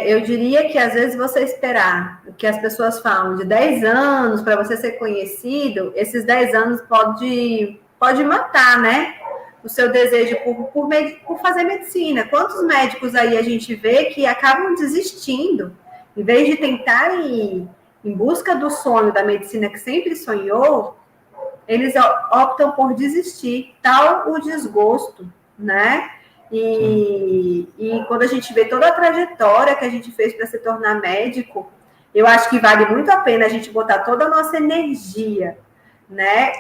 Eu diria que às vezes você esperar o que as pessoas falam de 10 anos para você ser conhecido, esses 10 anos pode matar, né? O seu desejo por fazer medicina. Quantos médicos aí a gente vê que acabam desistindo? Em vez de tentar ir em busca do sonho da medicina que sempre sonhou, eles optam por desistir. Tal o desgosto, né? E quando a gente vê toda a trajetória que a gente fez para se tornar médico, eu acho que vale muito a pena a gente botar toda a nossa energia, né,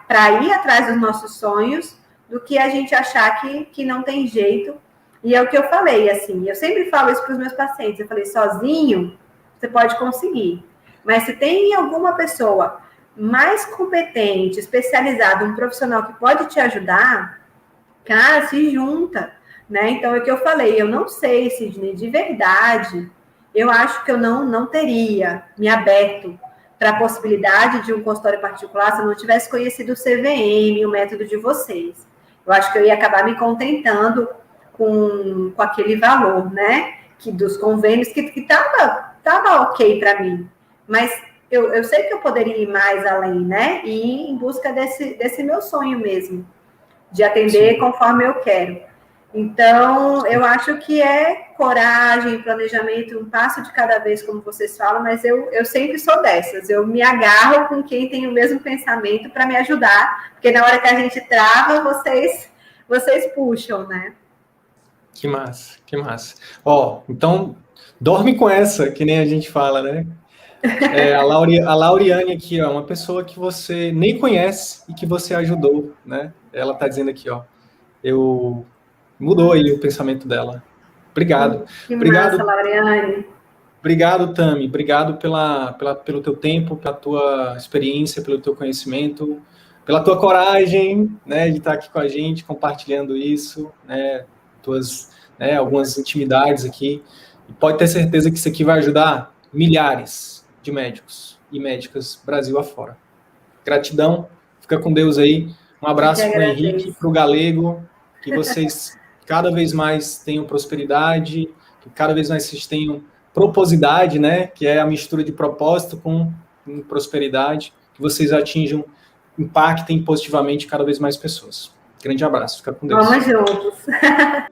para ir atrás dos nossos sonhos, do que a gente achar que não tem jeito. E é o que eu falei, assim, eu sempre falo isso para os meus pacientes, eu falei, sozinho você pode conseguir, mas se tem alguma pessoa mais competente, especializada, um profissional que pode te ajudar, cara, se junta, né? Então, é o que eu falei, eu não sei, Sidney, de verdade, eu acho que eu não teria me aberto para a possibilidade de um consultório particular se eu não tivesse conhecido o CVM, o método de vocês. Eu acho que eu ia acabar me contentando com aquele valor, né? Dos convênios que tava ok para mim. Mas eu sei que eu poderia ir mais além, né? E ir em busca desse meu sonho mesmo, de atender conforme eu quero. Então, eu acho que é coragem, planejamento, um passo de cada vez, como vocês falam, mas eu sempre sou dessas. Eu me agarro com quem tem o mesmo pensamento para me ajudar, porque na hora que a gente trava, vocês puxam, né? Que massa, que massa. Então, dorme com essa, que nem a gente fala, né? A Lauriane aqui, ó, uma pessoa que você nem conhece e que você ajudou, né? Ela tá dizendo aqui, ó, mudou aí o pensamento dela. Obrigado. Que Obrigado, massa, Lauriane. Obrigado, Tami. Obrigado pelo teu tempo, pela tua experiência, pelo teu conhecimento, pela tua coragem, né, de estar aqui com a gente, compartilhando isso, né, algumas intimidades aqui. E pode ter certeza que isso aqui vai ajudar milhares de médicos e médicas Brasil afora. Gratidão. Fica com Deus aí. Um abraço para o Henrique, para o Galego, que vocês cada vez mais tenham prosperidade, que cada vez mais vocês tenham proposidade, né, que é a mistura de propósito com prosperidade, que vocês atinjam, impactem positivamente cada vez mais pessoas. Grande abraço, fica com Deus. Vamos juntos.